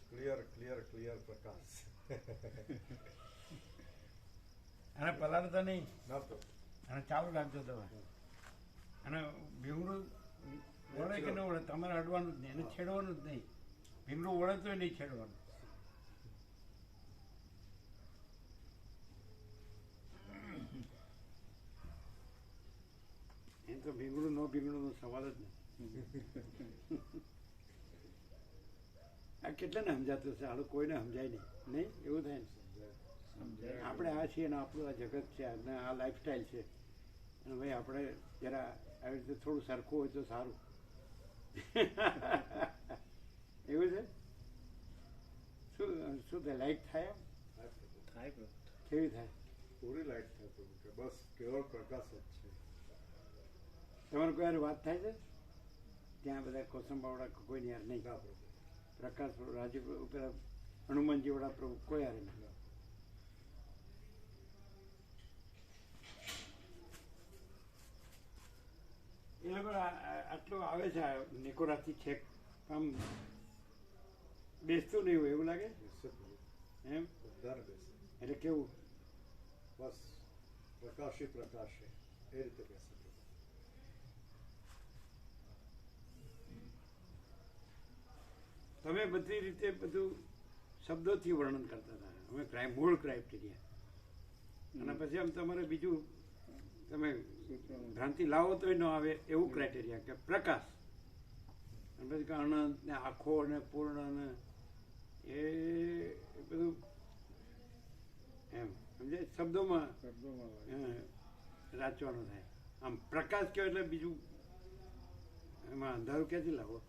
ક્લિયર પ્રકાશ અને પલાળતા નહીં ના તો અને ચાલુ રાખજો તમે અને ભીંગડું વળે કે ન વળે તમારે અડવાનું જ નહીં એને છેડવાનું જ નહીં ભીંગડું વળે તો નહીં છેડવાનું એમ તો ભીંગડું ન ભીંગડુંનો સવાલ જ નથી આ કેટલાને સમજાતું હશે આનું કોઈને સમજાય નહીં નહીં એવું થાય ને આપણે આ છીએ ને આપણું આ જગત છે અને આ લાઈફસ્ટાઈલ છે અને ભાઈ આપણે જરા આવી રીતે થોડું સરખું હોય તો સારું એવું છે શું શું થાય લાઈટ થાય થાય પ્રભુ કેવી થાય પૂરી લાઈટ થાય પ્રભુ કે બસ કેવળ પ્રકાશ જ છે તમારે કોઈ યાર વાત થાય છે ત્યાં બધા કોસંબાવાળા કોઈની યાર નહીં ના પ્રભુ પ્રકાશ રાજીવ ઉપર હનુમાનજી વાળા પ્રભુ કોઈ યાર નહીં એ લોકો આટલું આવે છે નિકોરાથી છેક આમ બેસતું નહીં હોય એવું લાગે બેસે પ્રભુ એમ બધાને બેસે એટલે કેવું બસ પ્રકાશી પ્રકાશ છે એ રીતે બેસે પ્રભુ તમે બધી રીતે બધું શબ્દોથી વર્ણન કરતા હતા અમે મૂળ ક્રાઇટેરિયા અને પછી આમ તમારે બીજું તમે ભ્રાંતિ લાવો તોય ન આવે એવું ક્રાઇટેરિયા કે પ્રકાશ અને પછી કે અનંત ને આખો ને પૂર્ણ ને એ બધું એમ સમજાય શબ્દોમાં રાચવાનું થાય આમ પ્રકાશ કહેવાય એટલે બીજું એમાં અંધારું ક્યાંથી લાવો